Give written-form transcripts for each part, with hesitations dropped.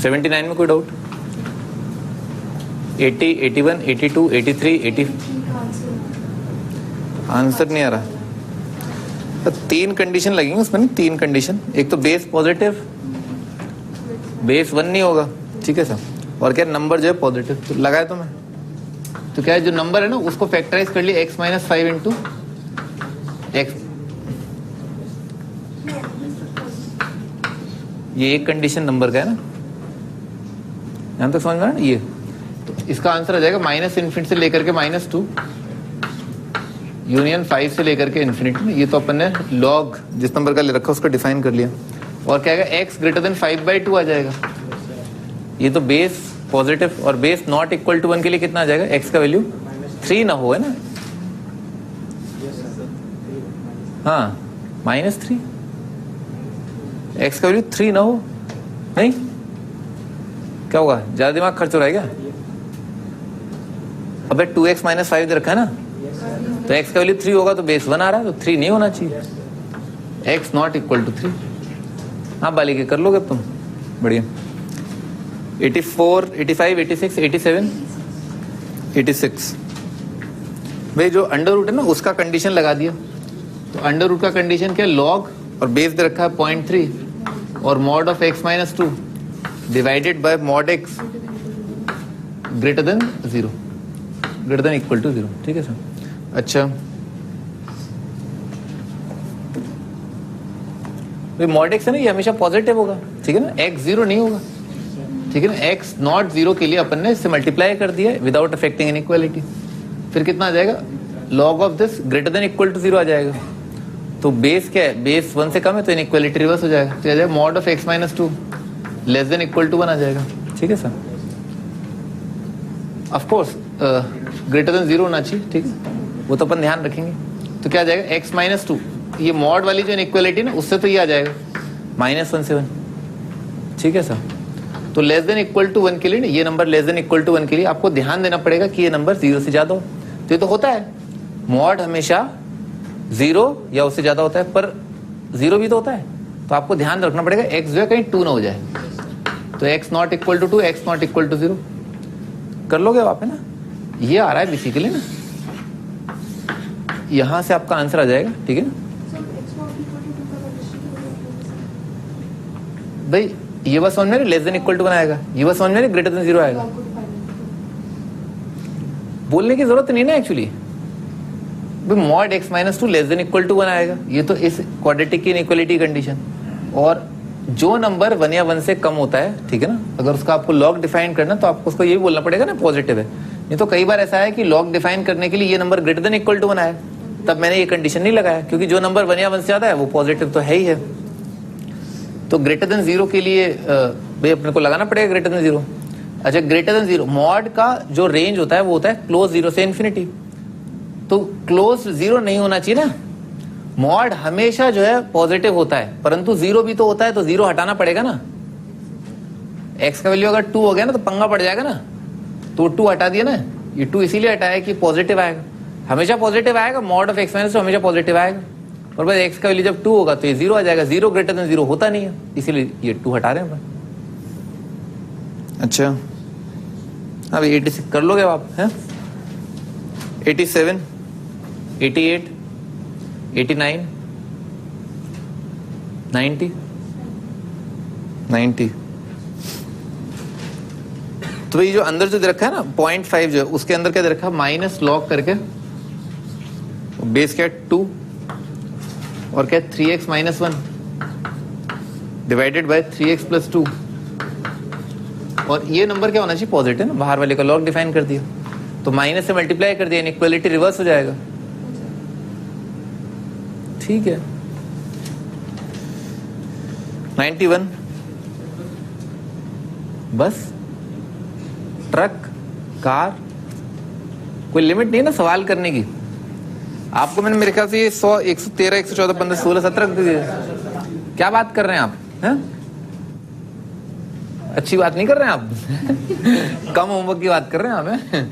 79 में कोई doubt? 80, 81, 82, 83, 80 answer नहीं आ रहा। तो 3 कंडीशन लगेंगे उसमें, 3 कंडीशन। एक तो बेस पॉजिटिव, बेस 1 नहीं होगा, ठीक है सर, और क्या नंबर जो है पॉजिटिव। तो लगाया तो मैं, तो क्या है जो नंबर है ना उसको फैक्टराइज कर लिया x - 5 इंटू एक्स। ये एक कंडीशन नंबर का है ना, यहां तक समझ में आया ना ये। तो इसका आंसर आ जाएगा -∞ से लेकर के -2 यूनियन 5 से लेकर के इन्फिनिटी में। ये तो अपन ने लॉग जिस नंबर का ले रखा उसको डिफाइन कर लिया। और क्या आएगा, x > 5/2 आ जाएगा। ये तो बेस पॉजिटिव और बेस नॉट इक्वल टू 1 के लिए कितना आ जाएगा, x का वैल्यू 3 ना हो, है ना। हाँ -3, x का वैल्यू 3 ना हो, नहीं क्या होगा, ज्यादा दिमाग खर्च हो रहा है क्या? अबे 2x - 5 दे रखा है ना, तो x का वैल्यू 3 होगा तो बेस 1 आ रहा है, तो 3 नहीं होना चाहिए, x नॉट इक्वल टू 3। हाँ बालिके कर लोगे तुम, बढ़िया। 84, 85, 86, 87, 86। भाई जो अंडर रूट है ना उसका कंडीशन लगा दिया। तो अंडर रूट का कंडीशन क्या है, लॉग और बेस दे रखा है 0.3 और mod of x - 2 divided by mod x greater than 0, greater than equal to 0, ठीक है सर। अच्छा मॉड x है ना, ये हमेशा पॉजिटिव होगा, ठीक है ना, x 0 नहीं होगा, ठीक है ना। x नॉट 0 के लिए अपन ने इससे मल्टीप्लाई कर दिया विदाउट अफेक्टिंग इनइक्वालिटी। फिर कितना आ जाएगा, log of this greater than equal to 0 आ जाएगा। तो बेस क्या है, बेस 1 से कम है तो इनइक्वालिटी रिवर्स हो जाएगा, तो आ जाएगा mod of x - 2 less than equal to 1 आ जाएगा, ठीक है sir. Of course greater than 0 होना चाहिए, ठीक है, वो तो अपन ध्यान रखेंगे। तो क्या आ जाएगा, x - 2, ये मॉड वाली जो इनइक्वालिटी ना उससे तो ये आ जाएगा -17, ठीक है सर। तो लेस देन इक्वल टू 1 के लिए, ये number less than equal to 1 के लिए आपको ध्यान देना पड़ेगा कि ये नंबर 0 से ज्यादा हो। तो ये तो होता है, मॉड हमेशा 0 या उससे ज्यादा होता है, पर 0 भी तो होता है। तो आपको ध्यान रखना पड़ेगा x जो है कहीं 2 ना हो जाए। तो x not equal to 2, x not equal to 0 कर लोगे आप, है ना। ये आ रहा है बेसिकली ना, यहां से आपका आंसर आ जाएगा, ठीक है ना भाई। ये बस समझ में लेस देन इक्वल टू 1 आएगा, ये बस समझ में ग्रेटर देन 0 आएगा। बोलने की जरूरत नहीं ना actually, mod x - 2 less than equal to 1 आएगा। ये तो इस क्वाड्रेटिक की इनइक्वालिटी कंडीशन। और जो नंबर 1 या 1 से कम होता है, ठीक है ना, अगर उसका आपको लॉग डिफाइन करना तो आपको उसको ये भी बोलना पड़ेगा ना पॉजिटिव है। नहीं तो कई बार ऐसा है कि लॉग डिफाइन करने के लिए ये number greater than equal to 1 आया, तब मैंने ये कंडीशन नहीं लगाया, क्योंकि जो नंबर 1 या 1 से ज्यादा है वो पॉजिटिव तो है ही है। तो ग्रेटर देन 0 के लिए भाई अपने को लगाना पड़ेगा ग्रेटर देन 0। अच्छा ग्रेटर देन 0, मॉड का जो रेंज होता है वो होता है क्लोज 0 से इन्फिनिटी। तो क्लोज 0 नहीं होना चाहिए ना, मॉड हमेशा जो है पॉजिटिव होता है, परंतु 0 भी तो होता है, तो 0 हटाना पड़ेगा ना। x का वैल्यू अगर 2 हो गया ना तो पंगा पड़ जाएगा ना, तो 2 हटा दिया ना, ये 2 इसीलिए हटाया कि पॉजिटिव आएगा, हमेशा पॉजिटिव आएगा, मॉड ऑफ x - 2 हमेशा पॉजिटिव आएगा। और बस x का वैल्यू जब 2 होगा तो ये 0 आ जाएगा, 0 ग्रेटर देन 0 होता नहीं है, इसीलिए ये 2 हटा रहे हैं। अच्छा अब 86 कर लोगे आप, हैं 87, 88, 89, 90, 90। तो भाई जो अंदर जो दे रखा है ना 0.5 जो है उसके अंदर क्या दे रखा है, माइनस लॉग करके, बेस क्या है 2 और क्या 3x - 1 डिवाइडेड बाय 3x + 2। और ये नंबर क्या होना चाहिए, पॉजिटिव ना, बाहर वाले का लॉग डिफाइन कर दिया, तो माइनस से मल्टीप्लाई कर दिया, इनइक्वालिटी रिवर्स हो जाएगा, ठीक है। 91 बस, ट्रक, कार, कोई लिमिट नहीं है ना सवाल करने की। आपको मैंने मेरे ख्याल से ये 100, 113, 114, 15, 16, 17 क्या बात कर रहे हैं आप, हैं? अच्छी बात नहीं कर रहे हैं आप कम होमवर्क की बात कर रहे हैं आप, हैं?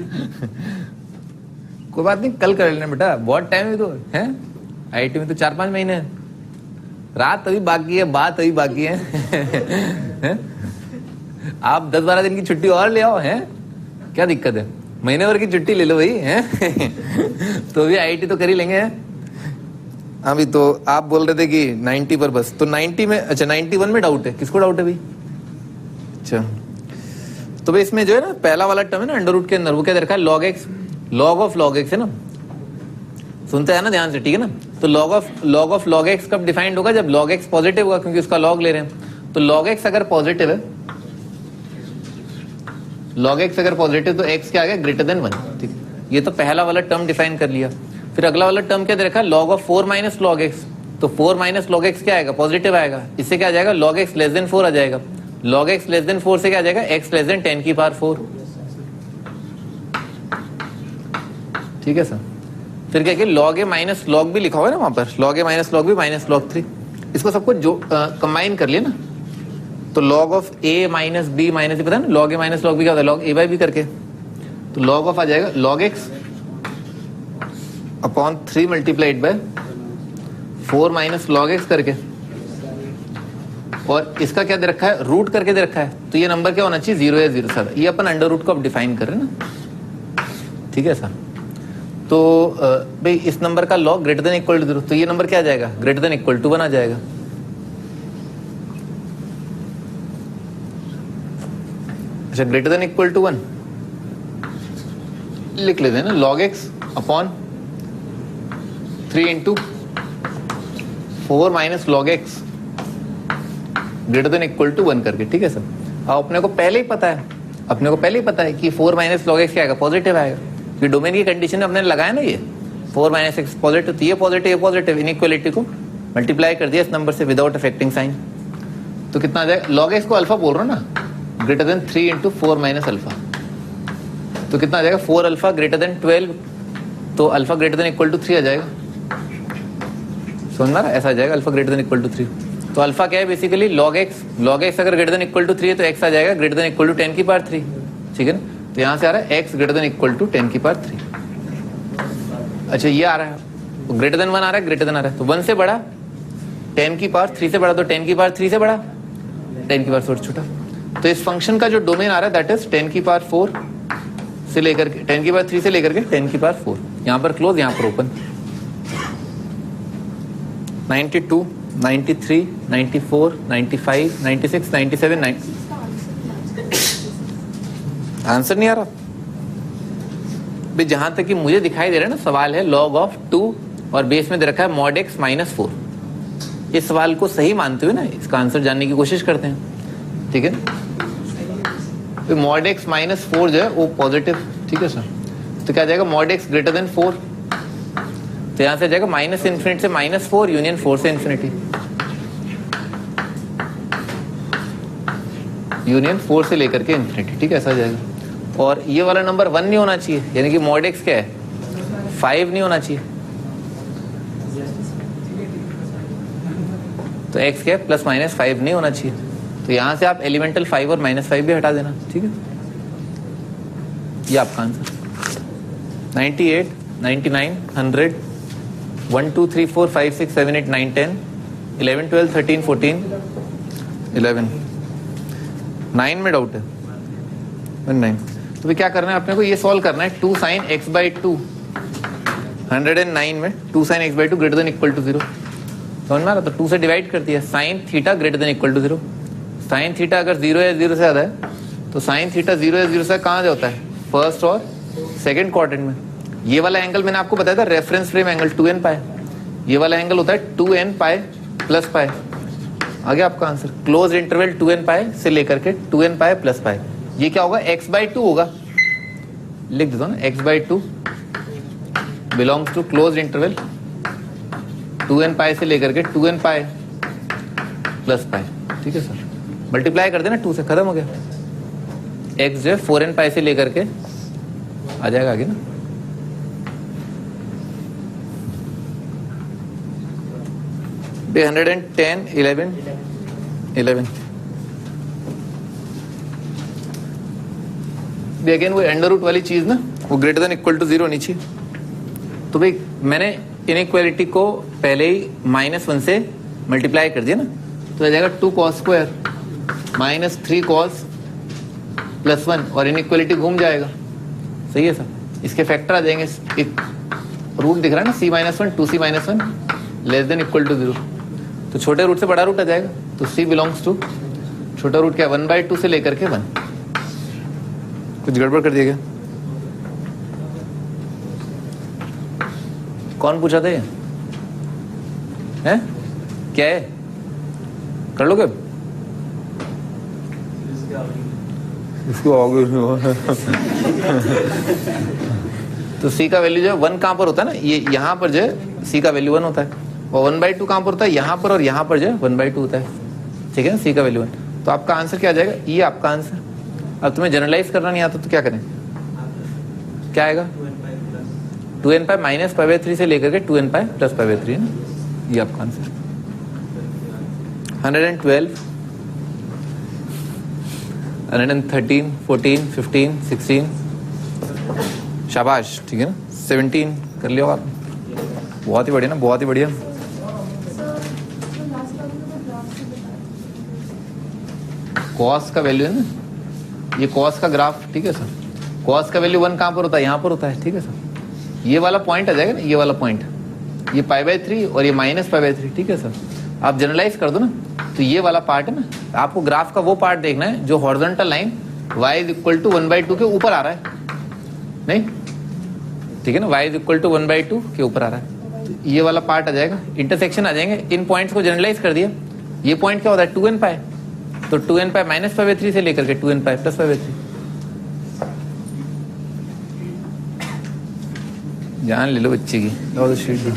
कोई बात नहीं, कल कर लेना बेटा, बहुत टाइम है तो, हैं? आईआईटी में तो 4-5 महीने हैं, रात अभी बाकी है, बात अभी बाकी है आप 10-12 दिन की छुट्टी और ले आओ, हैं क्या दिक्कत है, महीने भर की छुट्टी ले लो भाई, हैं तो भी आईआईटी तो कर ही लेंगे। अभी तो आप बोल रहे थे कि 90 पर बस, तो 90 में, अच्छा 91 में डाउट है, किसको डाउट है भाई? अच्छा तो भाई इसमें जो है ना पहला वाला टर्म है ना अंडर रूट के अंदर, वो क्या दे रखा है, log x, log of log x है ना, सुनते हैं ना ध्यान से, ठीक है ना। तो लॉग ऑफ लॉग एक्स कब डिफाइंड होगा, जब लॉग एक्स पॉजिटिव होगा, क्योंकि उसका लॉग ले रहे हैं। तो लॉग एक्स अगर पॉजिटिव है, लॉग एक्स अगर पॉजिटिव, तो एक्स क्या आ गया, ग्रेटर देन 1, ठीक है। ये तो पहला वाला टर्म डिफाइन कर लिया। फिर अगला वाला टर्म क्या दे रखा है, log of 4 minus log x. तो 4 माइनस लॉग एक्स क्या आएगा, पॉजिटिव आएगा। इससे क्या आ जाएगा, लॉग एक्स लेस देन 4 आ जाएगा। लॉग एक्स लेस देन 4 से क्या आ जाएगा, एक्स लेस देन 10 की पावर 4, ठीक है सर। फिर क्या लॉग ए माइनस लॉग भी लिखा हुआ है ना वहां पर, log A minus log B minus log 3, इसको सबको जो कंबाइन कर लिया ना, तो log of A minus B minus, पता है ना log A minus log B क्या होता है, लॉग ए बाई बी करके। तो लॉग ऑफ आ जाएगा log X upon 3 multiplied bye 4 minus log x करके, और इसका क्या दे रखा है, रूट करके दे रखा है। तो ये नंबर क्या होना चाहिए, 0 या 0 से ज्यादा। ये अपन अंडर रूट को अब डिफाइन कर रहे हैं ना, ठीक है सर। तो भाई इस नंबर का log greater than equal to 0, तो ये नंबर क्या आ जाएगा, ग्रेटर देन इक्वल टू 1 आ जाएगा। अच्छा ग्रेटर देन इक्वल टू 1 लिख लेते हैं ना, log X upon 3 into 4 minus log X greater than equal to 1 करके, ठीक है सर। अब अपने को पहले ही पता है कि 4 माइनस लॉग एक्स क्या आएगा, पॉजिटिव आएगा। ये डोमेन की कंडीशन अपने लगाया ना, ये 4 माइनस एक्स पॉजिटिव, तो ये पॉजिटिव इनइक्वालिटी को मल्टीप्लाई कर दिया इस नंबर से विदाउट अफेक्टिंग साइन। तो कितना आ जाएगा, लॉग एक्स को अल्फा बोल रहा ना, greater than 3 into 4 minus alpha, तो कितना आ जाएगा 4 अल्फा ग्रेटर देन 12, तो alpha greater than equal to 3 आ जाएगा। समझ में, ऐसा आ जाएगा alpha greater than equal to 3। तो अल्फा क्या है बेसिकली, लॉग एक्स अगर ग्रेटर देन इक्वल टू 3 है तो एक्स आ जाएगा ग्रेटर देन इक्वल टू 10 की पावर 3, ठीक है ना। तो यहां से आ रहा है x greater than equal to 10 की पावर 3। अच्छा ये आ रहा है ग्रेटर देन 1 आ रहा है, ग्रेटर देन आ रहा है, तो 1 से बड़ा, 10 की पावर 3 से बड़ा, तो 10 की पावर 3 से बड़ा, 10 की पावर 4 छोटा। तो इस फंक्शन का जो डोमेन आ रहा है दैट इज 10 की पावर 4 से लेकर के 10 की पावर 3 से लेकर के 10 की पावर 4, यहां पर क्लोज, यहां पर ओपन। 92, 93, 94, 95, 96, 97, 90। आंसर नहीं आ रहा भाई, जहां तक कि मुझे दिखाई दे रहा है ना, सवाल है लॉग ऑफ 2 और बेस में दे रखा है मॉड एक्स माइनस 4। इस सवाल को सही मानते हुए ना इसका आंसर जानने की कोशिश करते हैं, ठीक है ना। तो मॉड एक्स माइनस 4 जो है वो पॉजिटिव, ठीक है सर। तो क्या जाएगा, मॉड एक्स ग्रेटर देन 4, तो यहां से जाएगा माइनस इन्फिनिटी से माइनस 4 यूनियन 4 से इन्फिनिटी, यूनियन 4 से लेकर के इन्फिनिटी, ठीक है, ऐसा जाएगा। और ये वाला नंबर 1 नहीं होना चाहिए, यानी कि मॉड एक्स क्या है 5 नहीं होना चाहिए, तो x क्या है प्लस माइनस 5 नहीं होना चाहिए। तो यहां से आप एलिमेंटल 5 और माइनस 5 भी हटा देना, ठीक है। ये आपका आंसर 98, 99, 100, 1 2 3 4 5 6 7 8 9 10 11 12 13 14 11 9 में डाउट है, 9। तो फिर क्या करना है अपने को, ये सॉल्व करना है 2 sin x by 2, 109 में 2 sin x by 2 greater than equal to 0, समझ में आ रहा। तो 2 से डिवाइड कर दिया, sin theta greater than equal to 0। sin theta अगर 0 या 0 से ज्यादा है तो sin थीटा 0 या 0 से कहाँ जाता है, फर्स्ट और सेकंड क्वाड्रेंट में। ये वाला एंगल मैंने आपको बताया था रेफरेंस फ्रेम एंगल 2n पाई, ये वाला एंगल होता है 2n पाई प्लस पाई। आ गया आपका answer, close interval 2n pi से लेकर के 2n पाई प्लस पाई। ये क्या होगा, x by 2 होगा, लिख देता हूँ ना, x by 2 belongs to close interval 2n pi से लेकर के 2n पाई प्लस पाई, ठीक है सर। मल्टीप्लाई कर देना 2 से, खत्म हो गया। x जो है 4n पाई से लेकर के आ जाएगा आगे ना, बे 110 11 11 अगेन वो अंडर रूट वाली चीज ना, वो ग्रेटर देन इक्वल टू 0 होनी चाहिए। तो भाई मैंने इनइक्वालिटी को पहले ही -1 से मल्टीप्लाई कर दिया ना, तो आ जाएगा 2 cos स्क्वायर माइनस 3 cos +1 और इनइक्वालिटी घूम जाएगा। सही है सर, इसके फैक्टर आ जाएंगे। एक रूट दिख रहा है ना c-1 2c-1 less than equal to 0, तो छोटे रूट से बड़ा रूट आ जाएगा। तो c बिलोंग्स टू छोटा रूट क्या 1/2 से लेकर के 1। कुछ गड़बड़ कर दिया क्या? कौन पूछा था ये? हैं? क्या है? कर लोगे? इसको आगे तो c का वैल्यू जो है 1 कहां पर होता है ना, ये यहां पर जो है c का वैल्यू 1 होता है, और 1/2 कहां पर होता है, यहां पर, और यहां पर जो है 1/2 होता है। ठीक है ना, c का वैल्यू 1। तो आपका आंसर क्या आ जाएगा? ये आपका आंसर। अब तुम्हें जनरलाइज करना नहीं आता तो क्या करें? क्या आएगा? 2n पाई माइनस π/3 से लेकर के 2n पाई प्लस π/3 है ना, ये आपका आंसर। 112 113 14 15 16 शाबाश। ठीक है ना, 17 कर लिया आप। बहुत ही बढ़िया ना, बहुत ही बढ़िया। कॉस का वैल्यू है ना, ये कॉस का ग्राफ। ठीक है सर, कॉस का वैल्यू 1 कहां पर होता है? यहां पर होता है। ठीक है सर, ये वाला पॉइंट आ जाएगा ना, ये वाला पॉइंट, ये π/3 और ये माइनस π/3। ठीक है सर, आप जनरलाइज कर दो ना, तो ये वाला पार्ट है ना, आपको ग्राफ का वो पार्ट देखना है जो हॉरिजॉन्टल लाइन y = 1/2 के ऊपर आ रहा है। नहीं, ठीक है ना, y = 1/2 के ऊपर आ रहा है, तो ये वाला पार्ट आ जाएगा। इंटरसेक्शन आ जाएंगे, इन पॉइंट्स को जनरलाइज कर दिया। ये पॉइंट क्या होता है? 2n पाई, तो 2n पाई माइनस π/3 से लेकर के 2n पाई प्लस π/3। जान ले लो बच्चे की, लो शीट दो।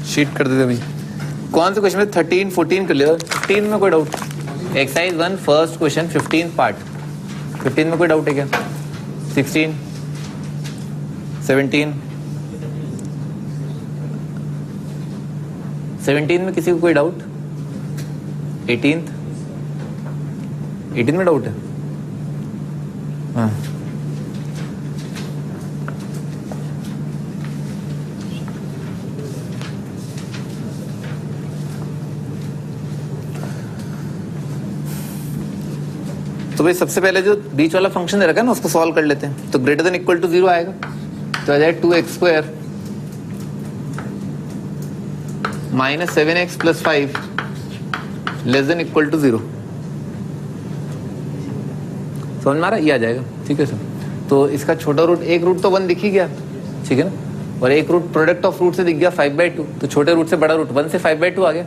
शीट कर देते भाई। कौन से क्वेश्चन में 13 14 कर लिया? 15 में कोई doubt? Exercise 1 first question 15 part. 15 में कोई डाउट है क्या? 16 17 17 में किसी को कोई डाउट? 18 में डाउट है? हाँ, तो भाई सबसे पहले जो बीच वाला फंक्शन दे रखा है ना, उसको सॉल्व कर लेते हैं। तो ग्रेटर देन इक्वल टू 0 आएगा, तो आ जाएगा 2x² minus 7x + 5 less than equal to 0। समझ में आ रहा है? ये आ जाएगा। ठीक है सर, तो इसका छोटा रूट, एक रूट तो 1 दिख ही गया। ठीक है ना, और एक रूट प्रोडक्ट ऑफ रूट से दिख गया 5/2, तो छोटे रूट से बड़ा रूट 1 से 5/2 आ गया।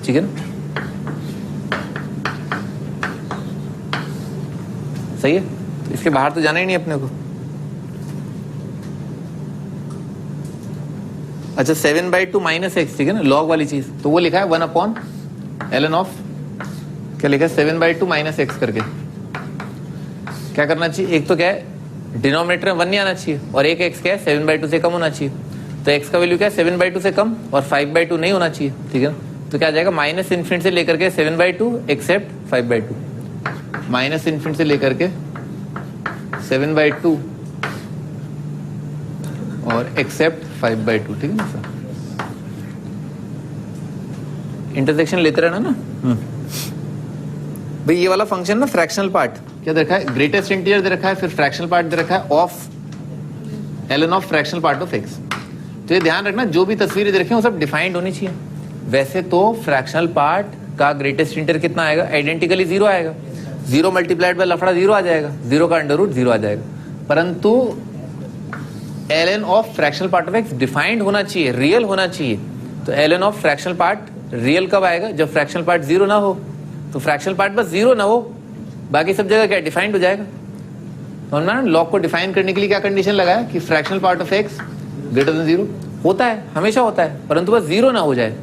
ठीक है ना, सही है। तो इसके बाहर तो जाना ही नहीं अपने को। अच्छा, 7/2 माइनस x, ठीक है ना, लॉग वाली चीज, तो वो लिखा है 1/ln ऑफ, क्या लिखा है? 7/2 माइनस x करके। क्या करना चाहिए? एक तो क्या है, डिनोमिनेटर में 1 नहीं आना चाहिए, और एक x क्या है, 7/2 से कम होना चाहिए। तो x का वैल्यू क्या है? 7/2 से कम, और 5/2 नहीं होना चाहिए। ठीक है ना, तो क्या आ जाएगा? -∞ से लेकर के 7/2 एक्सेप्ट 5/2, -∞ से लेकर के 7/2 और एक्सेप्ट 5/2। ठीक है ना सर, इंटरसेक्शन लेते रहना ना। भाई ये वाला फंक्शन ना, फ्रैक्शनल पार्ट क्या दे रखा है? ग्रेटेस्ट इंटीजर दे रखा है, फिर फ्रैक्शनल पार्ट दे रखा है of ln of fractional part of x। तो ये ध्यान रखना, जो भी तस्वीरें दे रखी हैं वो सब डिफाइंड होनी चाहिए। वैसे तो फ्रैक्शनल पार्ट का ग्रेटेस्ट इंटीजर कितना आएगा? आइडेंटिकली 0 आएगा। 0 मल्टीप्लाइड बाय लफड़ा 0 आ जाएगा, 0 का अंडर रूट 0 आ जाएगा। परंतु ln of fractional part of x defined होना चाहिए, रियल होना चाहिए। तो ln of fractional part real कब आएगा? जब फ्रैक्शनल पार्ट 0 ना हो। तो फ्रैक्शनल पार्ट बस 0 ना हो, बाकी सब जगह क्या डिफाइंड हो जाएगा। समझ में? लॉग को डिफाइन करने के लिए क्या कंडीशन लगाया कि fractional part of x greater than 0 होता है, हमेशा होता है, परंतु बस 0 ना हो जाए।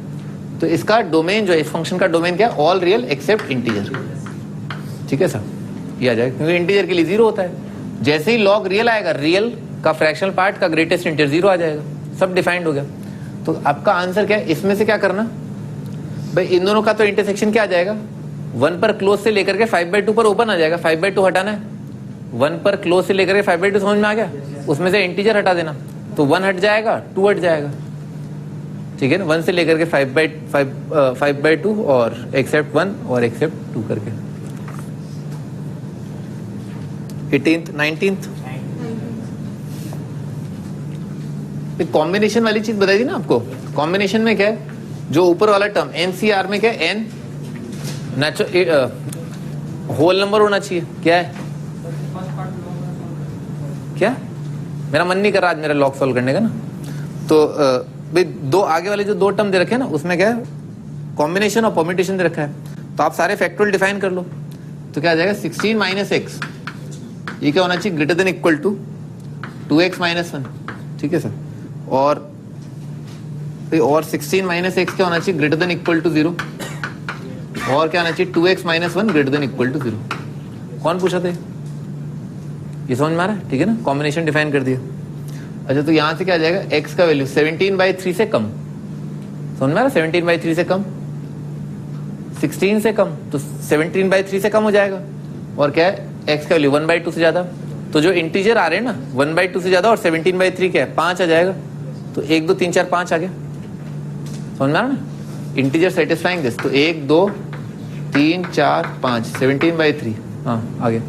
तो इसका डोमेन जो है, इस फंक्शन का डोमेन क्या है? All real except integer. ठीक है सर, ये आ जाएगा, क्योंकि इंटीजर के लिए 0 होता है। जैसे ही लॉग रियल आएगा, रियल का फ्रैक्शनल पार्ट का ग्रेटेस्ट इंटीजर 0 आ जाएगा, सब डिफाइंड हो गया। तो आपका आंसर क्या है? इसमें से क्या करना भाई, इन दोनों का तो इंटरसेक्शन क्या आ जाएगा? 1 पर क्लोज से लेकर के 5/2 पर ओपन आ जाएगा। 5/2 हटाना है, 1 पर क्लोज से लेकर के 5/2 समझ में आ गया, उसमें से इंटीजर हटा देना, तो 1 हट जाएगा, 2 हट जाएगा, ठीक है ना, 1 से लेकर के 5/2 और एक्सेप्ट 1 और एक्सेप्ट 2 करके 18th 19th कॉम्बिनेशन वाली चीज बताई थी ना आपको। कॉम्बिनेशन में क्या है, जो ऊपर वाला टर्म एनसीआर में क्या है, एन नेचुरल होल नंबर होना चाहिए। क्या है, क्या मेरा मन नहीं कर रहा आज मेरा लॉग सॉल्व करने का ना। तो भाई दो आगे वाले जो दो टर्म दे रखे हैं ना, उसमें क्या है, कॉम्बिनेशन और परम्यूटेशन दे रखा है। तो आप सारे फैक्टोरियल डिफाइन कर लो। तो क्या आ जाएगा, 16 माइनस एक्स, ये क्या होना चाहिए, greater than equal to 2x minus 1। ठीक है सर। और 16 माइनस एक्स क्या होना चाहिए, ग्रेटर देन इक्वल टू 0। और क्या होना चाहिए, 2x minus 1 greater than equal to 0। कौन पूछा था ये समझ में आ रहा है, ठीक है ना। कॉम्बिनेशन डिफाइन कर दिया। अच्छा तो यहां से क्या आ जाएगा, x का वैल्यू 17/3 से कम, समझ में आ रहा है, 17/3 से कम, 16 से कम, तो 17/3 से कम हो जाएगा। और क्या है, x का वैल्यू 1/2 से ज्यादा। तो जो इंटीजर आ रहे हैं ना 1/2 से ज्यादा और 17/3 क्या है, 5 आ जाएगा। तो 1 2 3 4 5 आ गया, समझ में आ रहा ना, इंटीजर सेटिस्फाइंग दिस। तो 1 2 3 4 5 17/3, हाँ आ गया।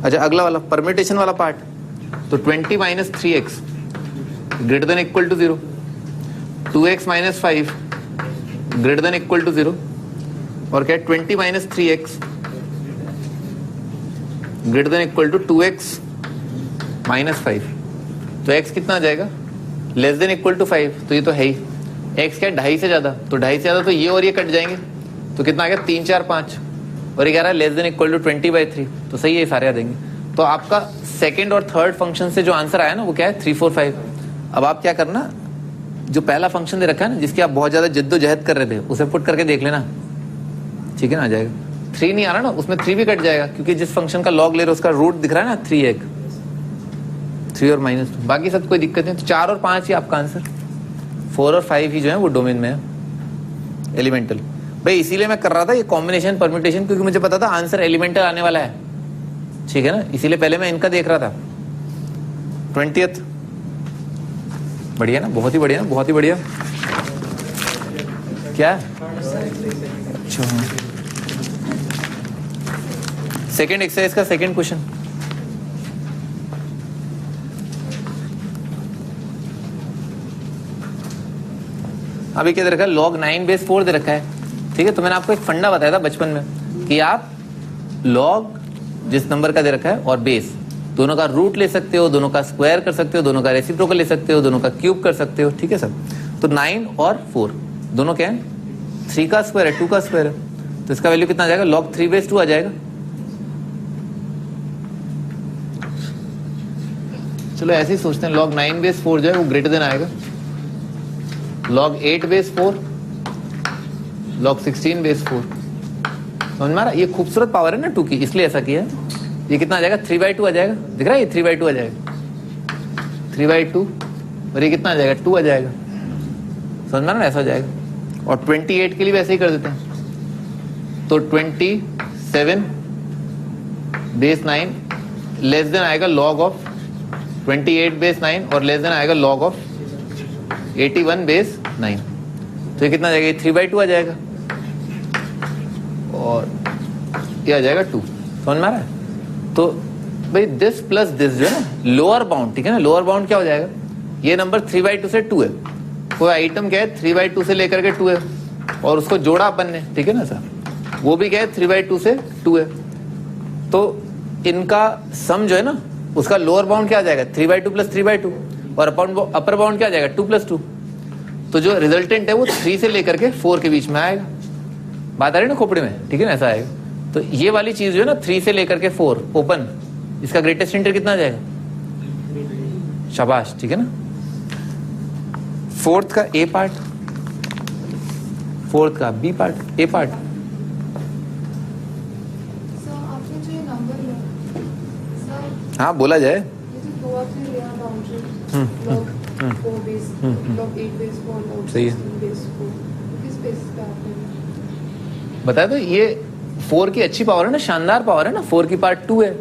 अच्छा अगला वाला परम्यूटेशन वाला पार्ट। तो 20 minus 3x greater than equal to 0, 2x minus 5 greater than equal to 0। और क्या है, 20 minus 3x greater than equal to 2x minus 5। तो x कितना आ जाएगा, लेस देन इक्वल टू 5। तो ये तो है ही, x क्या है 2.5 से ज्यादा। तो 2.5 से ज्यादा तो ये और ये कट जाएंगे। तो कितना आ गया, 3 4 5। और ये कह रहा है लेस देन इक्वल टू 20/3। तो सही है, ये सारे आ देंगे। तो आपका सेकंड और थर्ड फंक्शन से जो आंसर आया ना वो क्या है, 3 4 5। अब आप क्या करना, जो पहला फंक्शन दे रखा है ना, जिसकी आप बहुत ज्यादा जद्दोजहद कर रहे थे, उसे पुट करके देख लेना, ठीक है ना, आ जाएगा। 3 नहीं आ रहा ना, उसमें 3 भी कट जाएगा, क्योंकि जिस फंक्शन का लॉग ले रहे हो उसका रूट दिख रहा है ना 3 3 और माइनस 2, बाकी सब कोई दिक्कत नहीं। तो 4 और 5 ही आपका आंसर, 4 और 5 ही जो है वो डोमेन में है, एलिमेंटल। भाई इसीलिए मैं कर रहा था ये कॉम्बिनेशन परम्यूटेशन, क्योंकि मुझे पता था आंसर एलिमेंटल आने वाला है, ठीक है ना, इसीलिए पहले मैं इनका देख रहा था। 20th बढ़िया ना, बहुत ही बढ़िया, बहुत ही बढ़िया। क्या अच्छा, सेकेंड एक्सरसाइज का सेकेंड क्वेश्चन। अभी क्या दे रखा है, log 9/4 दे रखा है, ठीक है। तो मैंने आपको एक फंडा बताया था बचपन में कि आप log जिस नंबर का दे रखा है और बेस दोनों का रूट ले सकते हो, दोनों का स्क्वायर कर सकते हो, दोनों का रेसिप्रोकल ले सकते हो, दोनों का क्यूब कर सकते हो, ठीक है सर। तो 9 और 4 दोनों क्या है, 3 का स्क्वायर है, 2 का स्क्वायर है। तो इसका वैल्यू कितना आ जाएगा, log 3/2 आ जाएगा। चलो ऐसे ही सोचते हैं, log 9/4 जो है वो ग्रेटर देन आएगा, log 8/4, log 16/4। समझ में आ रहा, ये खूबसूरत पावर है ना 2 की, इसलिए ऐसा किया है। ये कितना आ जाएगा, 3/2 आ जाएगा, दिख रहा है, ये 3/2 आ जाएगा, 3/2। और ये कितना आ जाएगा, 2 आ जाएगा। समझ में आ रहा, ऐसा हो जाएगा। और 28 के लिए वैसे ही कर देते हैं। तो 27/9 लेस देन आएगा log ऑफ 28/9 और लेस देन आएगा log ऑफ 81/9। तो ये कितना आ जाएगा, 3/2 आ जाएगा और ये आ जाएगा 2। समझ में आ रहा है। तो भाई दिस प्लस दिस जो है ना लोअर बाउंड, ठीक है ना, लोअर बाउंड क्या हो जाएगा, ये नंबर 3/2 से 2 है, कोई आइटम क्या है 3/2 से लेकर के 2 है, और उसको जोड़ा अपन ने, ठीक है ना सर, वो भी क्या है 3/2 से 2 है। तो इनका सम जो है ना उसका लोअर बाउंड क्या आ जाएगा, 3/2 प्लस 3/2, और अपर बाउंड क्या आ जाएगा 2 + 2। तो जो रिजल्टेंट है वो 3 से लेकर के 4 के बीच में आएगा। बात आ रही है ना खोपड़ी में, ठीक है ना, ऐसा आएगा। तो ये वाली चीज जो है ना 3 से लेकर के 4 ओपन, इसका ग्रेटेस्ट इंटर कितना आ जाएगा, शाबाश, ठीक है ना। फोर्थ का ए पार्ट, फोर्थ का बी पार्ट, ए पार्ट। हाँ बोला जाए। सही है, बताया तो ये 4 की अच्छी पावर है ना, शानदार पावर है ना। 4 की पार्ट 2 है,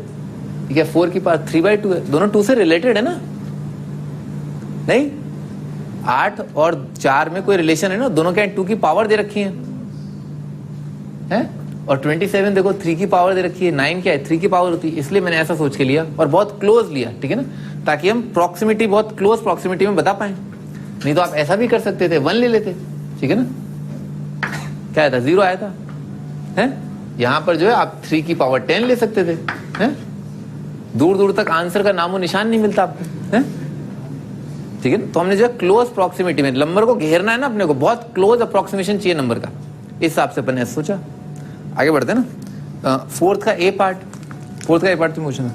ठीक है, 4 की पार्ट 3/2 है, दोनों 2 से रिलेटेड है ना। नहीं 8 और 4 में कोई रिलेशन है ना, दोनों क्या 2 की पावर दे रखी है? और 27 देखो 3 की पावर दे रखी है, 9 क्या है 3 की पावर होती है, इसलिए मैंने ऐसा सोच के लिया और बहुत क्लोज लिया, ठीक है ना, ताकि हम प्रॉक्सिमिटी बहुत क्लोज प्रॉक्सिमिटी में बता पाए। नहीं तो आप ऐसा भी कर सकते थे, 1 ले लेते, ठीक है ना, क्या आया था 0 आया था, है? यहां पर जो है आप 3 की पावर 10 ले सकते थे, हैं? दूर दूर तक आंसर का नामो निशान नहीं मिलता आपको, हैं? ठीक है ना, तो हमने जो है क्लोज प्रॉक्सिमिटी में नंबर को घेरना है ना, अपने को बहुत क्लोज अप्रोक्सीमेशन चाहिए नंबर का, इस हिसाब से अपन ने सोचा। आगे बढ़ते हैं ना, फोर्थ का ए पार्ट तुम पूछना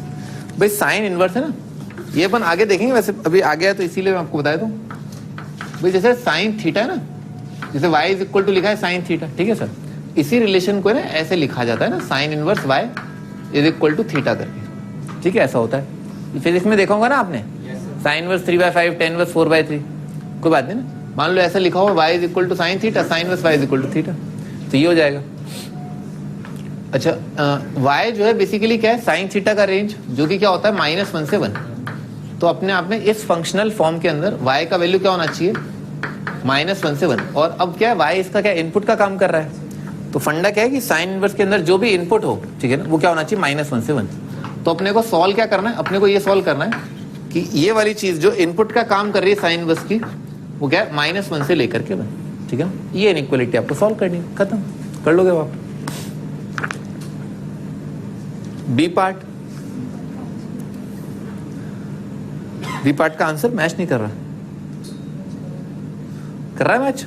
भाई, साइन इनवर्स है ना, ये अपन आगे देखेंगे, वैसे अभी आगे है तो इसीलिए मैं आपको बताया दूं भाई, जैसे साइन थीटा है ना, जैसे y इज इक्वल टू लिखा है साइन थीटा, ठीक है सर, इसी रिलेशन को ना ऐसे लिखा जाता है ना, sine inverse y is equal to theta करके, ठीक है, ऐसा होता है। फिजिक्स में देखा होगा ना आपने, साइन इनवर्स 3/5, tan इनवर्स 4/3, कोई बात नहीं ना, मान लो ऐसा लिखा हो y is equal to sine theta, sine inverse y is equal to theta, तो ये हो जाएगा। अच्छा, y जो है बेसिकली क्या है, साइन थीटा का रेंज, जो कि क्या होता है -1 से 1, तो अपने आप में इस फंक्शनल फॉर्म के अंदर y का वैल्यू क्या होना चाहिए, -1 से 1, और अब क्या है y इसका क्या इनपुट का काम कर रहा है, तो फंडा क्या है कि साइन इनवर्स के अंदर जो भी इनपुट हो, ठीक है ना, वो क्या होना चाहिए -1 से 1। तो अपने को सॉल्व क्या करना है, अपने को ये सॉल्व करना है कि ये वाली चीज जो इनपुट का काम कर रही है साइन इनवर्स की, वो क्या है -1 से लेकर के 1, ठीक है, ये इनइक्वालिटी आपको सॉल्व करनी है, खत्म कर लोगे आप। बी पार्ट का आंसर मैच नहीं कर रहा, कर रहा है मैच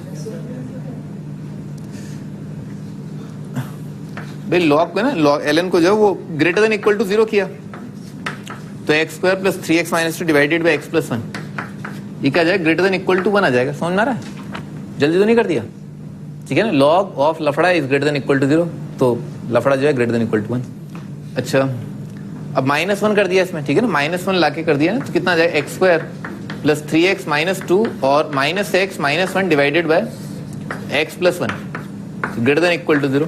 भाई, लॉग को ना, लॉग ln को जो है वो ग्रेटर देन इक्वल टू 0 किया, तो x² + 3x - 2 divided by x + 1, ये क्या जाएगा ग्रेटर देन इक्वल टू 1 आ जाएगा, समझ में आ रहा है, जल्दी तो नहीं कर दिया, ठीक है ना, लॉग ऑफ लफड़ा is greater than equal to 0, तो लफड़ा जो है ग्रेटर देन इक्वल टू 1। अच्छा, अब -1 कर दिया इसमें, ठीक है ना, -1 लाके कर दिया ना, तो कितना आ जाएगा x² + 3x - 2 और -x - 1 divided by x + 1, greater than equal to 0,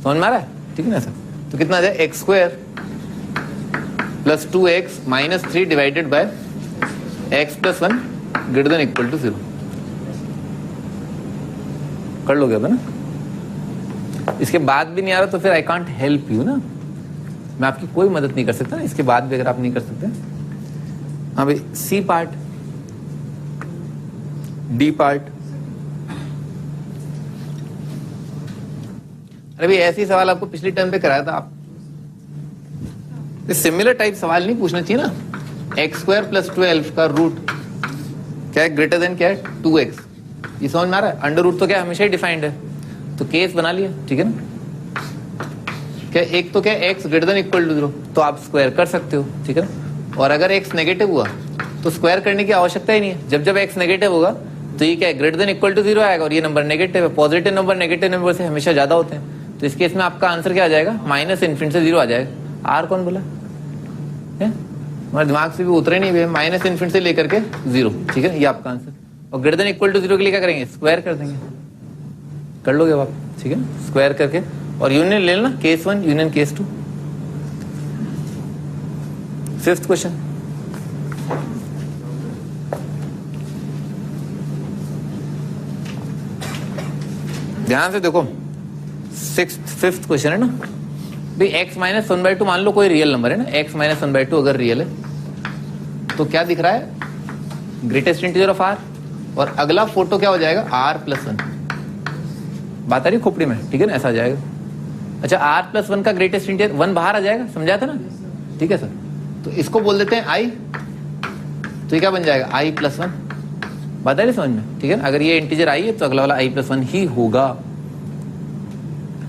समझ में आ रहा है, ठीक है ना सर, तो कितना आ जाएगा x² + 2x - 3 divided by x + 1 greater than equal to 0, कर लोगे अब ना। इसके बाद भी नहीं आ रहा तो फिर आई कांट हेल्प यू ना, मैं आपकी कोई मदद नहीं कर सकता ना, इसके बाद भी अगर आप नहीं कर सकते। हाँ भाई, सी पार्ट, डी पार्ट, अरे भाई ऐसे ही सवाल आपको पिछली टर्म पे कराया था, आप सिमिलर टाइप सवाल नहीं पूछना चाहिए ना। x² + 12 का रूट क्या है, ग्रेटर देन क्या है 2x, ये समझ में आ रहा है, अंडर रूट तो क्या हमेशा ही डिफाइंड है, तो केस बना लिया, ठीक है ना, क्या एक तो क्या x greater than equal to 0, तो आप स्क्वायर कर सकते हो, ठीक है ना, और अगर x नेगेटिव हुआ तो स्क्वायर करने की आवश्यकता ही नहीं है, जब x नेगेटिव होगा तो ये क्या है ग्रेटर देन इक्वल टू 0 आएगा, और ये नंबर नेगेटिव है, पॉजिटिव नंबर नेगेटिव नंबर से हमेशा ज्यादा होते हैं, तो इस केस में आपका आंसर क्या आ जाएगा, -∞ से 0 आ जाएगा। आर कौन बोला है, हमारे दिमाग से भी उतरे नहीं हुए, -∞ से लेकर के 0, ठीक है, ये आपका आंसर, और ग्रेटर देन इक्वल टू 0 के लिए क्या करेंगे, स्क्वायर कर देंगे, कर लोगे आप, ठीक है, स्क्वायर करके, और यूनियन ले लेना, case 1 union case 2। Fifth question, ध्यान से देखो, फिफ्थ क्वेश्चन है ना भाई, x - 1/2 मान लो कोई रियल नंबर है ना, x - 1/2 अगर रियल है तो क्या दिख रहा है, ग्रेटेस्ट इंटीजर ऑफ r, और अगला फोटो क्या हो जाएगा r + 1, बात आ रही खोपड़ी में, ठीक है ना, ऐसा आ जाएगा। अच्छा, r + 1 का ग्रेटेस्ट इंटीजर 1 बाहर आ जाएगा, समझा था ना, ठीक है सर, तो इसको बोल देते हैं i, तो ये क्या बन जाएगा i + 1, बात आ रही समझ में, ठीक है ना, अगर ये इंटीजर i है तो अगला वाला i + 1 ही होगा।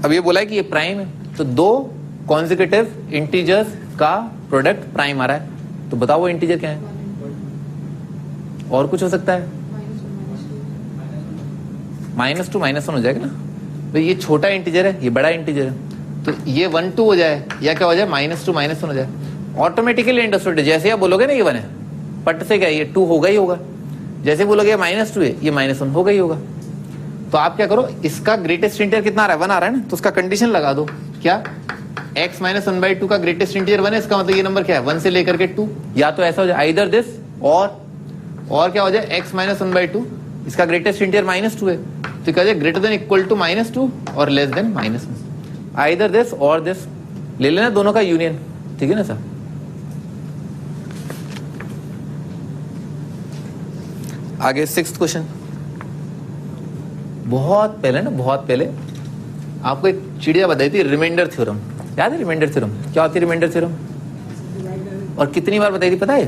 अब ये बोला है कि ये प्राइम है, तो दो कॉन्सेक्यूटिव इंटीजर्स का प्रोडक्ट प्राइम आ रहा है, तो बताओ वो इंटीजर क्या है, और कुछ हो सकता है, -2 -1 हो जाएगा ना भाई, ये छोटा इंटीजर है, ये बड़ा इंटीजर है, तो ये 1 2 हो जाए, या क्या हो जाए -2 -1 हो जाए, ऑटोमेटिकली अंडरस्टूड है, जैसे आप बोलोगे ना ये 1 है, पट से क्या ये 2 होगा ही होगा, जैसे बोलोगे -2 है, ये -1 होगा ही होगा। तो आप क्या करो, इसका ग्रेटेस्ट इंटीजर कितना आ रहा है, 1 आ रहा है ना, तो उसका कंडीशन लगा दो, क्या x - 1/2 का ग्रेटेस्ट इंटीजर 1 है, इसका मतलब ये नंबर क्या है 1 से लेकर के 2, या तो ऐसा हो जाए आइदर दिस और क्या हो जाए x माइनस 1/2, इसका ग्रेटेस्ट इंटीजर -2 है, तो क्या हो जाए ग्रेटर देन इक्वल टू -2 और लेस देन -1, आइदर दिस और दिस, ले लेना दोनों का यूनियन, ठीक है ना सर। आगे 6th क्वेश्चन, बहुत पहले आपको एक चिड़िया बताई थी, रिमाइंडर थ्योरम, याद है रिमाइंडर थ्योरम? क्या होती है रिमाइंडर थ्योरम? और कितनी बार बताई थी पता है?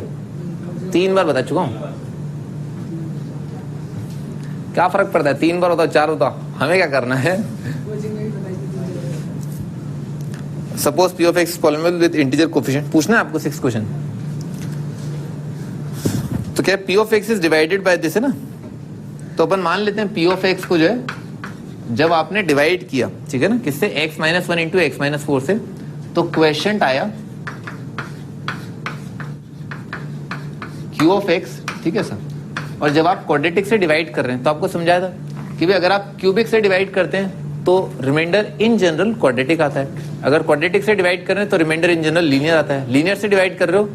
3 बार बता चुका हूं। क्या फर्क पड़ता है, 3 बार बताओ 4 बताओ, हमें क्या करना है? Suppose P of x polynomial with integer coefficient, पूछना है आपको 6th क्वेश्चन। तो क्या P of x is divided by this है ना, तो अपन मान लेते हैं पी ऑफ एक्स को जो है जब आपने डिवाइड किया, ठीक है ना, किससे? x minus 1 into x minus 4 से, तो क्वेश्चन आया q ऑफ x, ठीक है सर। और जब आप क्वाड्रेटिक से डिवाइड कर रहे हैं तो आपको समझाया था कि भाई अगर आप क्यूबिक से डिवाइड करते हैं तो रिमाइंडर इन जनरल क्वाड्रेटिक आता है, अगर क्वाड्रेटिक से डिवाइड कर रहे हैं तो रिमाइंडर इन जनरल लीनियर आता है, लीनियर से डिवाइड कर रहे हो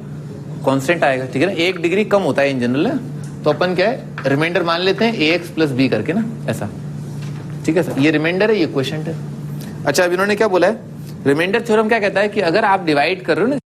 कांस्टेंट आएगा, ठीक है ना, 1 डिग्री कम होता है इन जनरल। तो अपन क्या है, रिमाइंडर मान लेते हैं ax प्लस b करके ना, ऐसा, ठीक है सर। ये रिमाइंडर है, ये क्वोशिएंट है। अच्छा, अब इन्होंने क्या बोला है, रिमाइंडर थ्योरम क्या कहता है कि अगर आप डिवाइड कर रहे हो ना,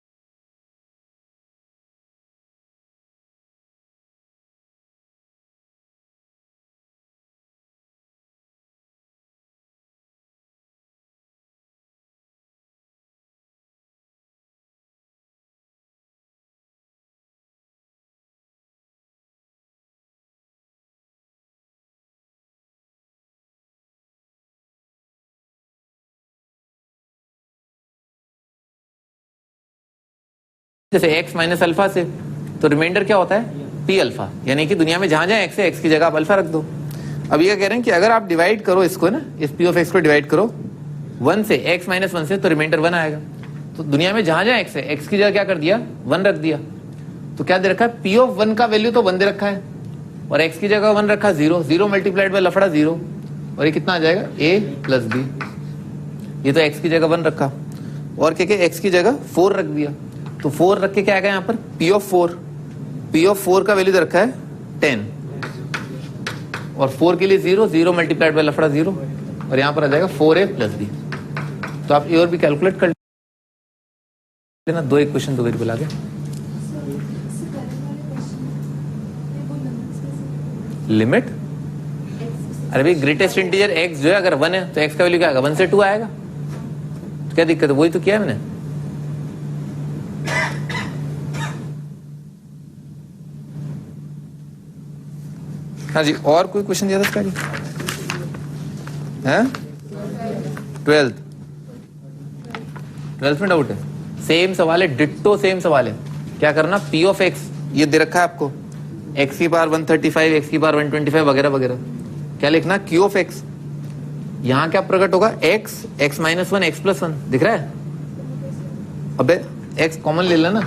जैसे x माइनस अल्फा से, तो रिमाइंडर क्या होता है? p अल्फा, यानी कि दुनिया में जहां जहां x है x की जगह आप अल्फा रख दो। अब ये कह रहे हैं कि अगर आप डिवाइड करो इसको ना, इस p ऑफ x को डिवाइड करो 1 से, x माइनस 1 से, तो रिमाइंडर 1 आएगा। तो दुनिया में जहां जहां x है x की जगह क्या कर दिया? 1 रख दिया। तो क्या दे रखा है? p ऑफ 1 का वैल्यू तो 1 दे रखा है और x की जगह 1 रखा 0, 0 मल्टीप्लाइड बाय लफड़ा 0, और ये कितना आ जाएगा? a plus b। ये तो x की जगह 1 रखा और क्या x की जगह 4 रख दिया, तो 4 रख के क्या आएगा यहाँ पर? P ऑफ 4 का वैल्यू दे रखा है 10 और 4 के लिए 0, 0 मल्टीप्लाइड बाय लफड़ा 0, और यहाँ पर आ जाएगा 4a प्लस b। तो आप ए और बी कैलकुलेट कर लेना, 2 इक्वेशन तो वेरिएबल आ गया। लिमिट, अरे भाई ग्रेटेस्ट इंटीजर x जो है अगर 1 है तो x का वैल्यू क्या आएगा? 1 से 2 आएगा, तो क्या दिक्कत है? वही तो किया है मैंने। हाँ जी, और कोई क्वेश्चन दिया था इसका? हैं? 12th में डाउट है? सेम सवाल है, डिट्टो सेम सवाल है। क्या करना? p ऑफ x ये दे रखा है आपको, x की पावर 135, x की पावर 125 वगैरह वगैरह। क्या लिखना? q ऑफ x, यहां क्या प्रकट होगा? x माइनस 1 x प्लस 1 दिख रहा है? अबे x कॉमन ले लेना,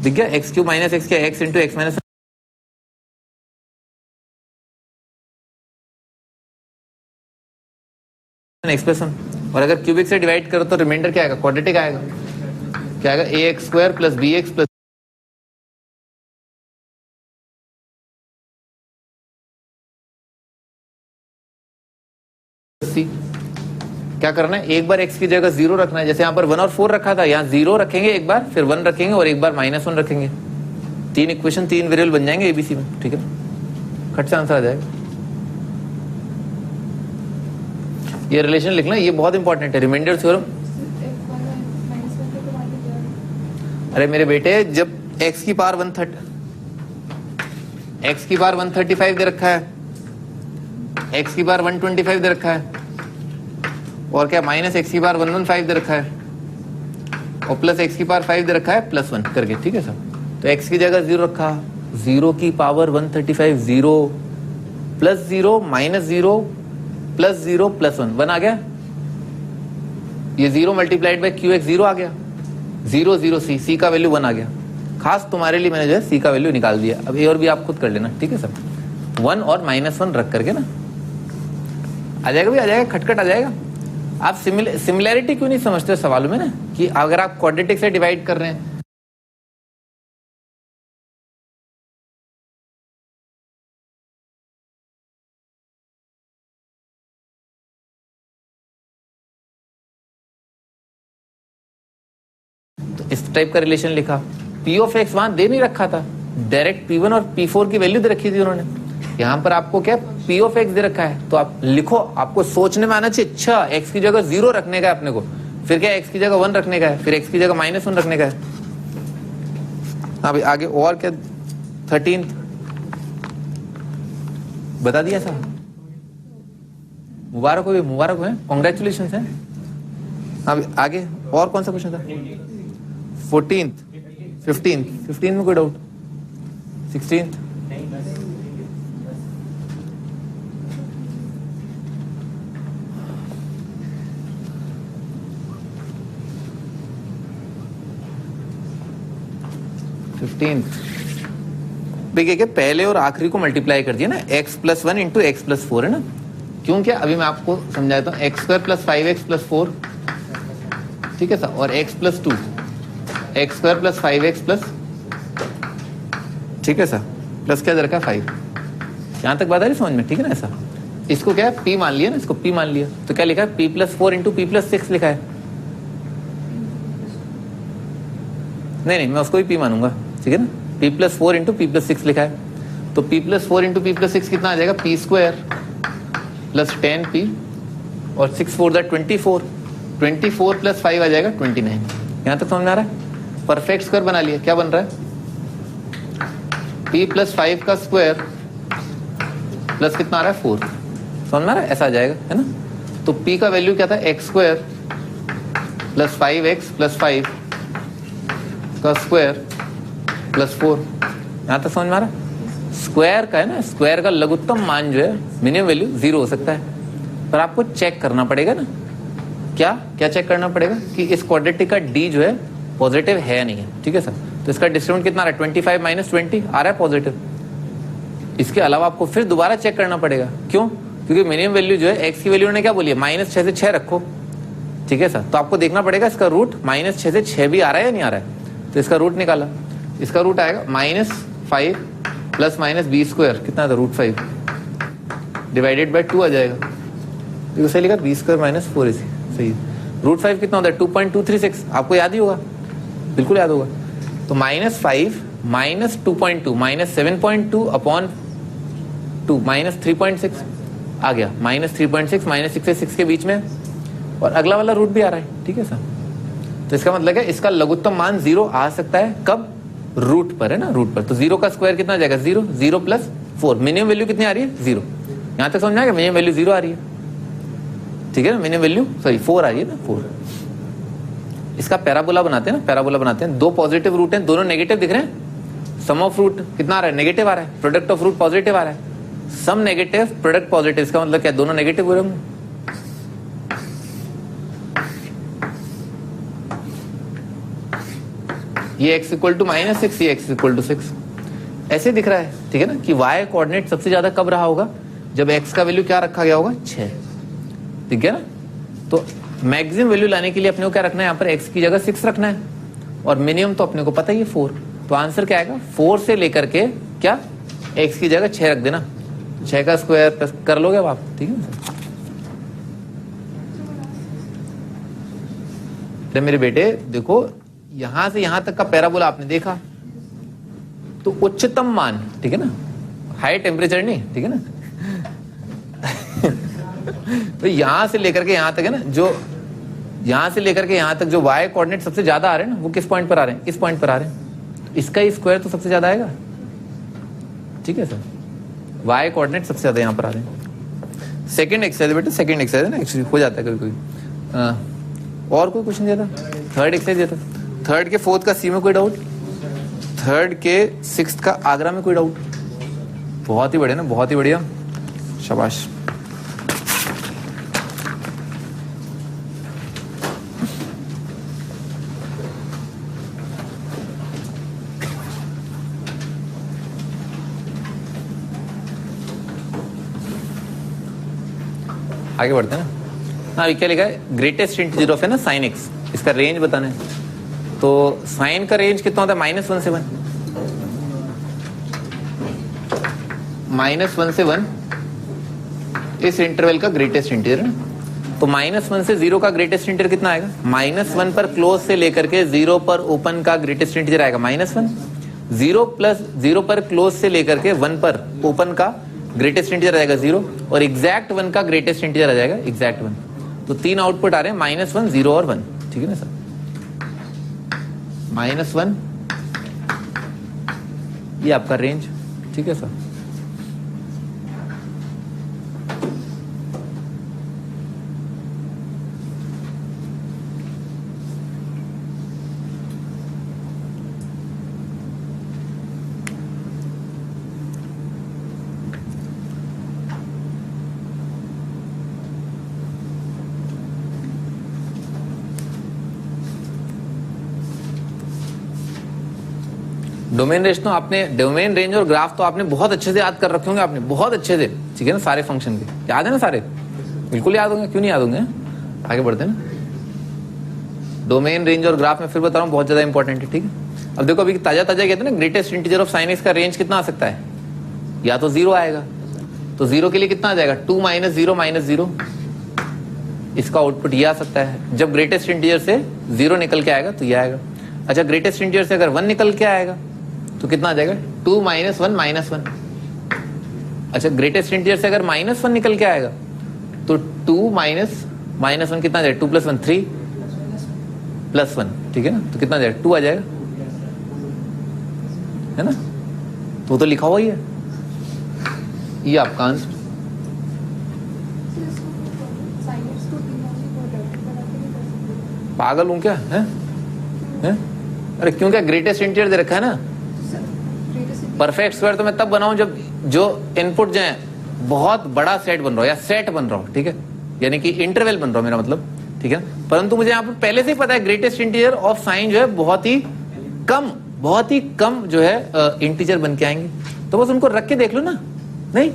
दिख गया? एक्स क्यूब माइनस एक्स क्या? X into x minus x plus 1, और अगर क्यूबिक से डिवाइड करो तो रिमाइंडर क्या आएगा? क्वाड्रेटिक आएगा। क्या आएगा? A X square plus B X plus C. क्या करना है? एक बार x की जगह 0 रखना है, जैसे यहाँ पर 1 और 4 रखा था, यहाँ 0 रखेंगे एक बार, फिर 1 रखेंगे और एक बार -1 रखेंगे। 3 इक्वेशन 3 वेरिएबल बन जाएंगे एबीसी में, ठीक है? खट से आंसर आ जाएगा। ये रिलेशन लिखना, ये बहुत इंपॉर्टेंट है, रिमाइंडर थ्योरम। अरे मेरे बेटे, जब x की पावर 135 दे रखा है, x की पावर 125 दे रखा है, और क्या माइनस एक्स की पावर 115 दे रखा है, और प्लस एक्स की पावर 5 दे रखा है प्लस 1 करके, ठीक है सर? तो x की जगह 0 रखा, 0 की power 135, 0 plus 0 minus 0 plus 0 plus 1, 1 आ गया। ये 0 मल्टीप्लाइड बाय क्यू एक्स 0 आ गया, 0 0 सी का वैल्यू 1 आ गया। खास तुम्हारे लिए मैंने जो है सी का वैल्यू निकाल दिया। अब ए और बी आप खुद कर लेना, ठीक है सर? 1 और -1 रख करके ना आ जाएगा, भी आ जाएगा, खटखट आ जाएगा। आप सिमिलैरिटी क्यों नहीं समझते हो सवालों में ना, कि अगर आप क्वाड्रेटिक से डिवाइड कर रहे हैं तो इस टाइप का रिलेशन लिखा। पी ऑफ एक्स वहां दे नहीं रखा था, डायरेक्ट P1 और P4 की वैल्यू दे रखी थी उन्होंने। यहां पर आपको क्या पी ऑफ एक्स दे रखा है, तो आप लिखो, आपको सोचने में आना चाहिए, अच्छा एक्स की जगह 0 रखने का है अपने को, फिर क्या एक्स की जगह 1 रखने का है, फिर एक्स की जगह -1 रखने का है। अभी आगे और क्या 13 बता दिया साहब, मुबारक हो, मुबारक है, कॉन्ग्रेचुलेशन है। अब आगे और कौन सा क्वेश्चन था? 14th 15th में कोई डाउट? 16th देखिए कि पहले और आखिरी को मल्टीप्लाई कर दिया ना, x+1 इंटू x+4 है ना। क्यों? क्या अभी मैं आपको समझाता हूँ। x² + 5x+4, ठीक है सर, और x+2, x² + 5x+, ठीक है सर, प्लस क्या दे रखा है 5। यहां तक बात आ रही समझ में? ठीक है ना। ऐसा इसको क्या है p मान लिया ना, इसको p मान लिया, तो क्या लिखा है p+4 इंटू p+6 लिखा है। नहीं, मैं उसको भी p मानूंगा, ठीक है ना। p+4 इंटू p+6 लिखा है, तो p+4 इंटू p+6 कितना आ जाएगा? p² + 10p और 6 4 24, 24 + 5 आ जाएगा 29। यहां तक समझ में आ रहा है? परफेक्ट स्क्वायर बना लिया। क्या बन रहा है? p + 5 का स्क्वायर प्लस कितना आ रहा है 4। समझ में आ रहा है? ऐसा आ जाएगा, है ना। तो p का वैल्यू क्या था? x² + 5x + 5 का स्क्वायर प्लस 4। यहां तक समझ में आ रहा है? स्क्वायर का है ना, स्क्वायर का लघुत्तम मान जो है मिनिमम वैल्यू 0 हो सकता है, पर आपको चेक करना पड़ेगा ना। क्या चेक करना पड़ेगा कि इस क्वाड्रेटिक का d जो है पॉजिटिव है या नहीं है, ठीक है सर। तो इसका डिस्क्रिमिनेंट कितना आ रहा है? 25 - 20 आ रहा है पॉजिटिव। इसके अलावा आपको फिर दोबारा चेक करना पड़ेगा। क्यों? क्योंकि मिनिमम वैल्यू जो है x की वैल्यू ने क्या बोली है? -6 से 6 रखो, ठीक है सर। तो आपको देखना पड़ेगा इसका रूट -6 से 6 भी आ रहा है या नहीं आ रहा है। तो इसका रूट निकाला, इसका रूट आएगा -5 ± b², कितना था? √5 डिवाइडेड बाय 2 आ जाएगा। तो सही लिखा, b² - 4ac, सही। √5 कितना होता है? 2.236, आपको याद ही होगा, बिल्कुल याद होगा। तो -5 - 2.2 -7.2 अपॉन 2 -3.6 आ गया। -3.6 -6 से 6 के बीच में, और अगला वाला रूट भी आ रहा है, ठीक है सर। तो इसका मतलब है इसका लघुत्तम मान 0 आ सकता है। कब? रूट पर, है ना, रूट पर। तो 0 का स्क्वायर कितना आ जाएगा? 0 0 + 4। मिनिमम वैल्यू कितनी आ रही है? 0। यहां तक समझ में आएगा? मिनिमम वैल्यू 0 आ रही है, ठीक है ना। मिनिमम वैल्यू 4 आ रही है ना, 4। इसका पैराबोला बनाते हैं ना, पैराबोला बनाते हैं। दो पॉजिटिव रूट हैं, दोनों नेगेटिव दिख रहे हैं। सम ऑफ रूट कितना आ रहा है? नेगेटिव आ रहा है। प्रोडक्ट ऑफ रूट पॉजिटिव आ रहा है। सम नेगेटिव, प्रोडक्ट पॉजिटिव, इसका मतलब क्या? दोनों नेगेटिव हो रहे होंगे। ये x = -6, ये x = 6, ऐसे दिख रहा है, ठीक है ना, कि y कोऑर्डिनेट सबसे ज्यादा कब रहा होगा? जब x का वैल्यू क्या रखा गया होगा? 6, ठीक है ना। तो मैक्सिमम वैल्यू लाने के लिए अपने को क्या रखना है? यहाँ पर x की जगह 6 रखना है, और मिनिमम तो अपने को पता ही है 4। तो आंसर क्या आएगा? 4 से लेकर के क्या x की जगह 6 रख देना, 6 का स्क्वायर कर लोगे अब आप, ठीक है ना। मेरे बेटे देखो, यहां से यहां तक का पैराबोला आपने देखा, तो उच्चतम मान, ठीक है ना, हाई टेम्परेचर नहीं, ठीक है ना। तो यहां से लेकर के यहां तक है ना, जो यहां से लेकर के यहां तक जो y कोऑर्डिनेट सबसे ज्यादा आ रहे हैं ना, वो किस पॉइंट पर आ रहे हैं? इस पॉइंट पर आ रहे हैं। इसका ही स्क्वायर तो सबसे ज्यादा आएगा, ठीक है सर। y कोऑर्डिनेट सबसे ज्यादा यहां पर आ रहे हैं। सेकंड एक्सरसाइज बेटा, सेकंड एक्सरसाइज है ना, एक्चुअली हो जाता है कभी कोई। और कोई क्वेश्चन दिया था? थर्ड एक्सरसाइज दिया था। थर्ड के 4th का सी में कोई डाउट? थर्ड के 6th का आगरा में कोई डाउट? बहुत ही बढ़िया ना, बहुत ही बढ़िया, शाबाश। आगे बढ़ते हैं ना। हाँ क्या लिखा है, ग्रेटेस्ट इंटीजर ऑफ है ना साइन एक्स, इसका रेंज बताना है। तो साइन का रेंज कितना होता है, -1 से 1, -1 से 1 इस इंटरवल का ग्रेटेस्ट इंटीजर है। तो -1 से 0 का ग्रेटेस्ट इंटीजर कितना आएगा, -1 पर क्लोज से लेकर के 0 पर ओपन का ग्रेटेस्ट इंटीजर आएगा -1, 0 प्लस 0 पर क्लोज से लेकर के 1 पर ओपन का ग्रेटेस्ट इंटीजर आ जाएगा 0, और एग्जैक्ट 1 का ग्रेटेस्ट इंटीजर आ जाएगा एग्जैक्ट 1। तो 3 आउटपुट आ रहे हैं, -1, 0 और 1, ठीक है ना सर। -1 ये आपका रेंज, ठीक है सर। डोमेन रेंज तो आपने, डोमेन रेंज और ग्राफ तो आपने बहुत अच्छे से याद कर रखे होंगे, आपने बहुत अच्छे से, ठीक है ना। सारे फंक्शन के याद है ना, सारे बिल्कुल याद होंगे, क्यों नहीं याद होंगे। आगे बढ़ते हैं ना। डोमेन रेंज और ग्राफ में फिर बता रहा हूँ बहुत ज्यादा इंपॉर्टेंट है, ठीक है। अब देखो अभी ताजा कहते हैं ना, greatest integer of sine x का रेंज कितना आ सकता है, या तो 0 आएगा, तो 0 के लिए कितना आ जाएगा, 2 - 0 - 0, इसका आउटपुट ये आ सकता है। जब ग्रेटेस्ट इंटीजर से 0 निकल के आएगा तो ये आएगा। अच्छा, ग्रेटेस्ट इंटीजर से अगर 1 निकल के आएगा तो कितना आ जाएगा, 2 - 1 -1। अच्छा, ग्रेटेस्ट इंटीजर से अगर -1 निकल के आएगा तो 2 - -1 कितना आ जाएगा, 2 + 1 3 + 1, ठीक है ना। तो कितना आ जाएगा, 2 आ जाएगा, है ना। तो लिखा हुआ ही है, ये आपका आंसर। पागल हूं क्या है? अरे क्यों, क्या ग्रेटेस्ट इंटीजर दे रखा है ना। परफेक्ट स्क्वायर तो मैं तब बनाऊं जब जो इनपुट जो है बहुत बड़ा सेट बन रहा हो या सेट बन रहा हो, ठीक है, यानी कि इंटरवल बन रहा हो मेरा मतलब, ठीक है। परंतु मुझे यहाँ पर पहले से ही पता है ग्रेटेस्ट इंटीजर ऑफ साइन जो है बहुत ही कम जो है इंटीजर बन के आएंगे, तो बस उनको रख के देख लो ना। नहीं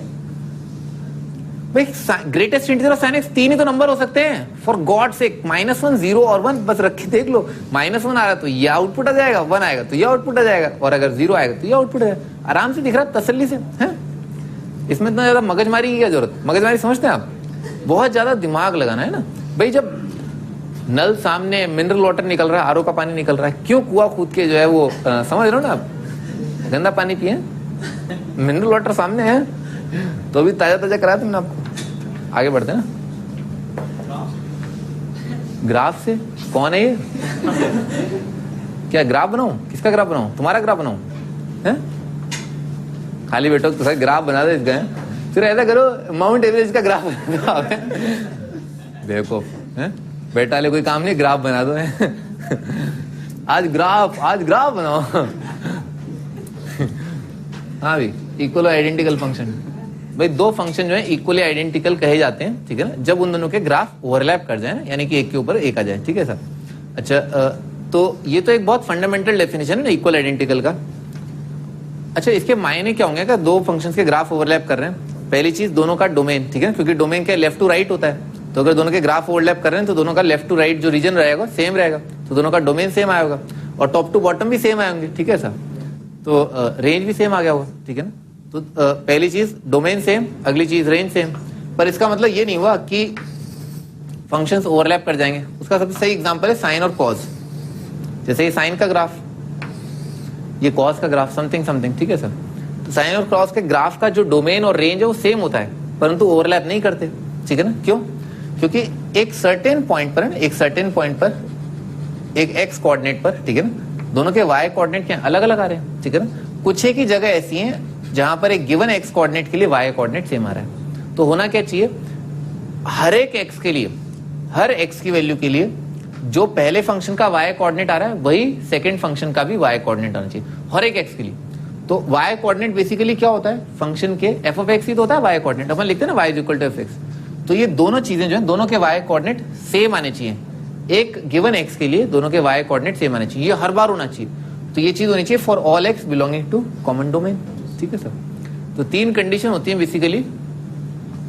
भाई, greatest integer of sine x 3 ही तो नंबर हो सकते हैं, फॉर गॉड सेक। -1, 0 और 1 बस रख के देख लो। -1 आ रहा तो ये आउटपुट आ जाएगा, 1 आएगा तो ये आउटपुट आ जाएगा, और अगर 0 आएगा तो ये आउटपुट आ जाएगा। आराम से दिख रहा है, तसल्ली से है। इसमें इतना ज्यादा मगजमारी की क्या जरूरत, मगजमारी समझते हैं आप, बहुत ज्यादा दिमाग लगाना है ना भाई। जब नल सामने मिनरल वाटर निकल रहा है, आरओ का पानी निकल रहा है, क्यों कुआं कूद के जो है वो समझ रहे हो ना आप, गंदा पानी पिए, मिनरल वाटर सामने है तो भी ताजा कराया तुमने आपको। आगे बढ़ते हैं ना, ग्राफ से। कौन है ये, क्या ग्राफ बनाऊं, किसका ग्राफ बनाऊं, तुम्हारा ग्राफ बनाऊं है? खाली बैठो तो ग्राफ बना दो इसका, फिर ऐसा करो माउंट एवरेस्ट का ग्राफ है। देखो है बेटा ले, कोई काम नहीं, ग्राफ बना दो है। आज ग्राफ बनाओ। हाँ भाई, इक्वल और आइडेंटिकल फंक्शन, भाई दो फंक्शन जो है इक्वली आइडेंटिकल कहे जाते हैं, ठीक है ना, जब उन दोनों के ग्राफ ओवरलैप कर जाए, यानी कि एक के ऊपर एक आ जाए, ठीक है सर। अच्छा, तो ये तो एक बहुत फंडामेंटल डेफिनेशन है ना इक्वल आइडेंटिकल का। अच्छा, इसके मायने क्या होंगे, दो फंक्शंस के ग्राफ ओवरलैप कर रहे हैं। पहली चीज, दोनों का डोमेन, ठीक है, क्योंकि डोमेन क्या लेफ्ट टू राइट होता है, तो अगर दोनों के ग्राफ ओवरलैप कर रहे हैं तो दोनों का लेफ्ट टू राइट जो रीजन रहेगा सेम रहेगा, तो दोनों का डोमेन सेम आएगा, और टॉप टू बॉटम भी सेम आएंगे, ठीक है सर। तो रेंज भी सेम आ गया होगा, ठीक है ना। तो पहली चीज डोमेन सेम, अगली चीज रेंज सेम। पर इसका मतलब ये नहीं हुआ कि फंक्शंस ओवरलैप कर जाएंगे। उसका सबसे सही एग्जांपल है साइन और कॉस। जैसे ये साइन का ग्राफ, ये कॉस का ग्राफ, समथिंग समथिंग, ठीक है सर। तो साइन और कॉस के ग्राफ का जो डोमेन और रेंज है वो सेम होता है, परंतु ओवरलैप नहीं करते, ठीक है ना। क्यों? क्योंकि एक सर्टेन पॉइंट पर है ना, एक सर्टेन पॉइंट पर एक एक्स कोऑर्डिनेट पर, ठीक है ना, दोनों के वाई कोऑर्डिनेट क्या अलग अलग आ रहे हैं, ठीक है ना। कुछ एक ही जगह ऐसी है जहां पर एक गिवन एक्स कोऑर्डिनेट के लिए वाई कोऑर्डिनेट सेम आ रहा है। तो होना क्या चाहिए, हर एक एक्स के लिए, हर एक्स की वैल्यू के लिए जो पहले फंक्शन का वाई कोऑर्डिनेट आ रहा है वही सेकंड फंक्शन का भी वाई कोऑर्डिनेट आना चाहिए, हर एक एक्स के लिए। तो वाई कोऑर्डिनेट बेसिकली क्या होता है, फंक्शन के एफ ऑफ एक्स ही तो होता है वाई कोऑर्डिनेट, अपन लिखते हैं ना y is equal to f x. तो ये दोनों चीजें जो है, दोनों के वाई कोऑर्डिनेट सेम आने चाहिए। एक गिवन एक्स के लिए दोनों के वाई कोऑर्डिनेट सेम आने चाहिए, ये हर बार होना चाहिए। तो ये चीज होनी चाहिए for all x belonging to common domain, ठीक है सर। तो तीन कंडीशन होती है बेसिकली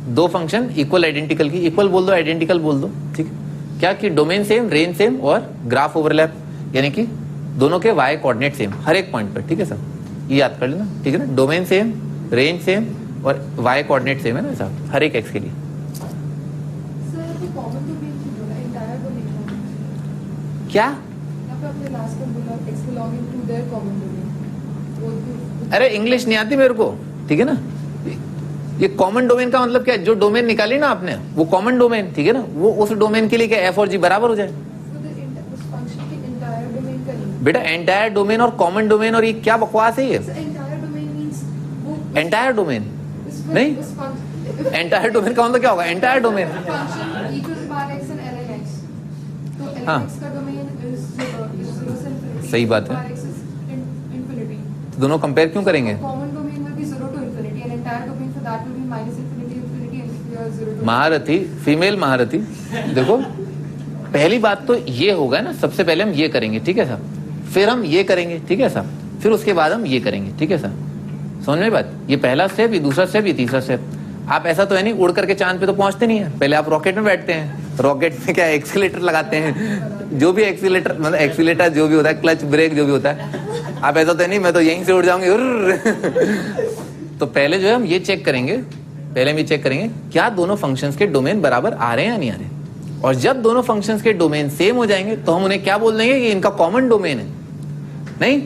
दो फंक्शन इक्वल आइडेंटिकल की, इक्वल बोल दो आइडेंटिकल बोल दो, ठीक है क्या, कि डोमेन सेम, रेंज सेम और ग्राफ ओवरलैप, यानी कि दोनों के वाई कोऑर्डिनेट सेम हर एक पॉइंट पर, ठीक है सर, ये याद कर लेना, ठीक है ना, डोमेन सेम, रेंज सेम और वाई कोऑर्डिनेट सेम है ना साहब हर एक एक्स के लिए। क्या अरे इंग्लिश नहीं आती मेरे को, ठीक है ना, ये कॉमन डोमेन का मतलब क्या है, जो डोमेन निकाली ना आपने वो कॉमन डोमेन, ठीक है ना, वो उस डोमेन के लिए क्या एफ और जी बराबर हो जाए बेटा, एंटायर डोमेन और कॉमन डोमेन, और ये क्या बकवास है ये, एंटायर डोमेन नहीं, एंटायर डोमेन का मतलब क्या होगा, एंटायर डोमेन, हाँ सही बात है, तो दोनों कंपेयर क्यों करेंगे, महारथी फीमेल महारथी, देखो पहली बात तो ये होगा ना, सबसे पहले हम ये करेंगे, ठीक है साहब, फिर हम ये करेंगे, ठीक है साहब, फिर उसके बाद हम ये करेंगे, ठीक है साहब, समझ में बात, ये पहला स्टेप, ये दूसरा स्टेप, ये तीसरा स्टेप। आप ऐसा तो है नहीं उड़ करके चांद पे तो पहुंचते नहीं है, पहले आप रॉकेट में बैठते हैं, रॉकेट में क्या एक्सीलेटर लगाते हैं, जो भी एक्सीलेटर मतलब एक्सीलेटर जो भी होता है, क्लच ब्रेक जो भी होता है, आप ऐसा तो नहीं मैं तो यहीं से उड़ जाऊंगी तो पहले जो है हम ये चेक करेंगे, पहले हम ये चेक करेंगे क्या दोनों फंक्शंस के डोमेन बराबर आ रहे हैं या नहीं आ रहे, और जब दोनों फंक्शंस के डोमेन सेम हो जाएंगे तो हम उन्हें क्या बोल देंगे कि इनका कॉमन डोमेन है, नहीं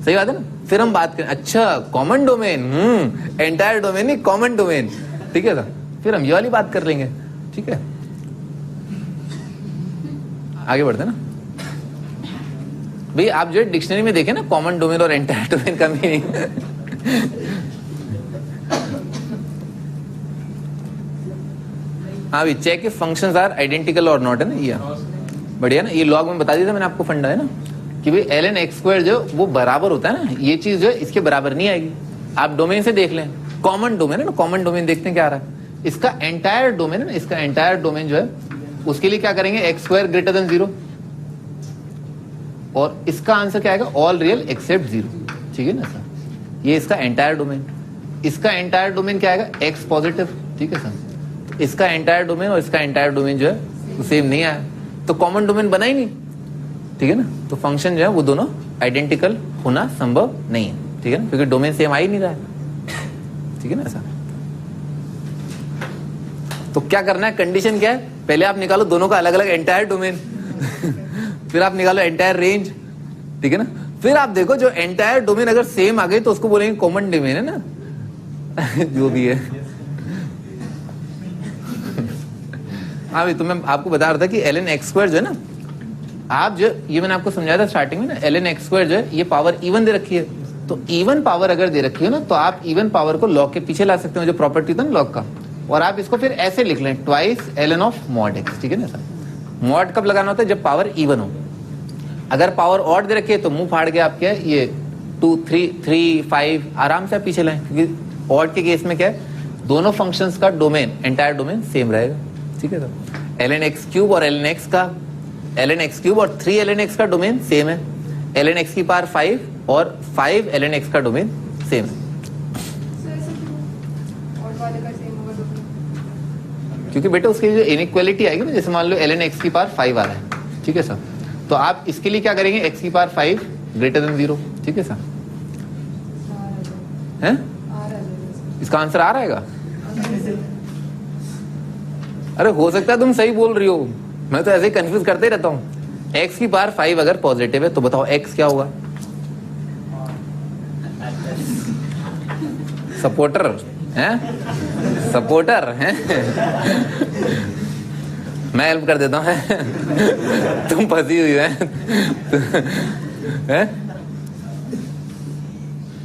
सही बात है ना, फिर हम बात करें अच्छा कॉमन डोमेन, एंटायर डोमेन नहीं कॉमन डोमेन, ठीक है ना, फिर हम ये वाली बात कर लेंगे, ठीक है, आगे बढ़ते ना भाई, आप जो डिक्शनरी में देखें ना कॉमन डोमेन और एंटायर डोमेन का मीनिंग हाँ भी check if functions are identical और नॉट, है ना, ये बढ़िया ना, ये लॉग में बता दिया था मैंने आपको, फंडा है ना कि भाई ln x स्क्वायर जो वो बराबर होता है ना, ये चीज जो है इसके बराबर नहीं आएगी, आप डोमेन से देख लें, कॉमन डोमेन है ना, कॉमन डोमेन देखते हैं क्या आ रहा है, इसका एंटायर डोमेन है ना, इसका एंटायर डोमेन जो है उसके लिए क्या करेंगे, एक्स स्क्वायर ग्रेटर देन 0, और इसका आंसर क्या आएगा, ऑल रियल एक्सेप्ट 0, ठीक है ना सर, ये इसका एंटायर डोमेन, इसका एंटायर डोमेन क्या आएगा, एक्स पॉजिटिव, ठीक है सर, इसका एंटायर डोमेन और इसका एंटायर डोमेन जो है वो सेम नहीं आया, तो कॉमन डोमेन बना ही नहीं, ठीक है ना, तो फंक्शन जो है वो दोनों आइडेंटिकल होना संभव नहीं है, ठीक है ना, क्योंकि डोमेन सेम आ ही नहीं रहा है, ठीक है ना सर। तो क्या करना है, कंडीशन क्या है, पहले आप निकालो दोनों का अलग अलग एंटायर डोमेन फिर आप निकालो एंटायर रेंज, ठीक है ना, फिर आप देखो जो एंटायर डोमेन अगर सेम आ गई तो उसको बोलेंगे कॉमन डोमेन है ना जो भी है हाँ भाई, तो मैं आपको बता रहा था कि ln x स्क्वायर जो है ना, आप जो ये मैंने आपको समझाया था स्टार्टिंग में ना, ln x स्क्वायर जो है ये पावर इवन दे रखी है, तो इवन पावर अगर दे रखी है ना तो आप इवन पावर को लॉग के पीछे ला सकते हो, जो प्रॉपर्टी था ना लॉग का, और आप इसको फिर ऐसे लिख लें twice ln of mod x, ठीक है ना सर। मॉड कब लगाना होता है, जब पावर इवन हो, अगर पावर ऑड दे रखी है तो मुंह फाड़ के आप क्या है ये 2 3 3 5 आराम से आप पीछे लाएं, क्योंकि ऑड के केस में क्या है, दोनों फंक्शंस का डोमेन एंटायर डोमेन सेम रहेगा, ठीक है सर। ln x क्यूब और ln x का ln x क्यूब और 3 ln x का डोमेन सेम है, ln x की पावर 5 और 5 ln x का डोमेन सेम है, क्योंकि बेटा उसकी जो इनइक्वालिटी आएगी ना, जैसे मान लो ln x की पावर 5 आ रहा है, ठीक है सर, तो आप इसके लिए क्या करेंगे, x की पावर 5 ग्रेटर देन 0, ठीक है सर, हैं इसका आंसर आ रहेगा, अरे हो सकता है तुम सही बोल रही हो, मैं तो ऐसे ही कंफ्यूज करते ही रहता हूँ, x की पावर 5 अगर पॉजिटिव है तो बताओ x क्या होगा, सपोर्टर हैं, सपोर्टर हैं मैं हेल्प कर देता हूँ तुम फंसी हुई है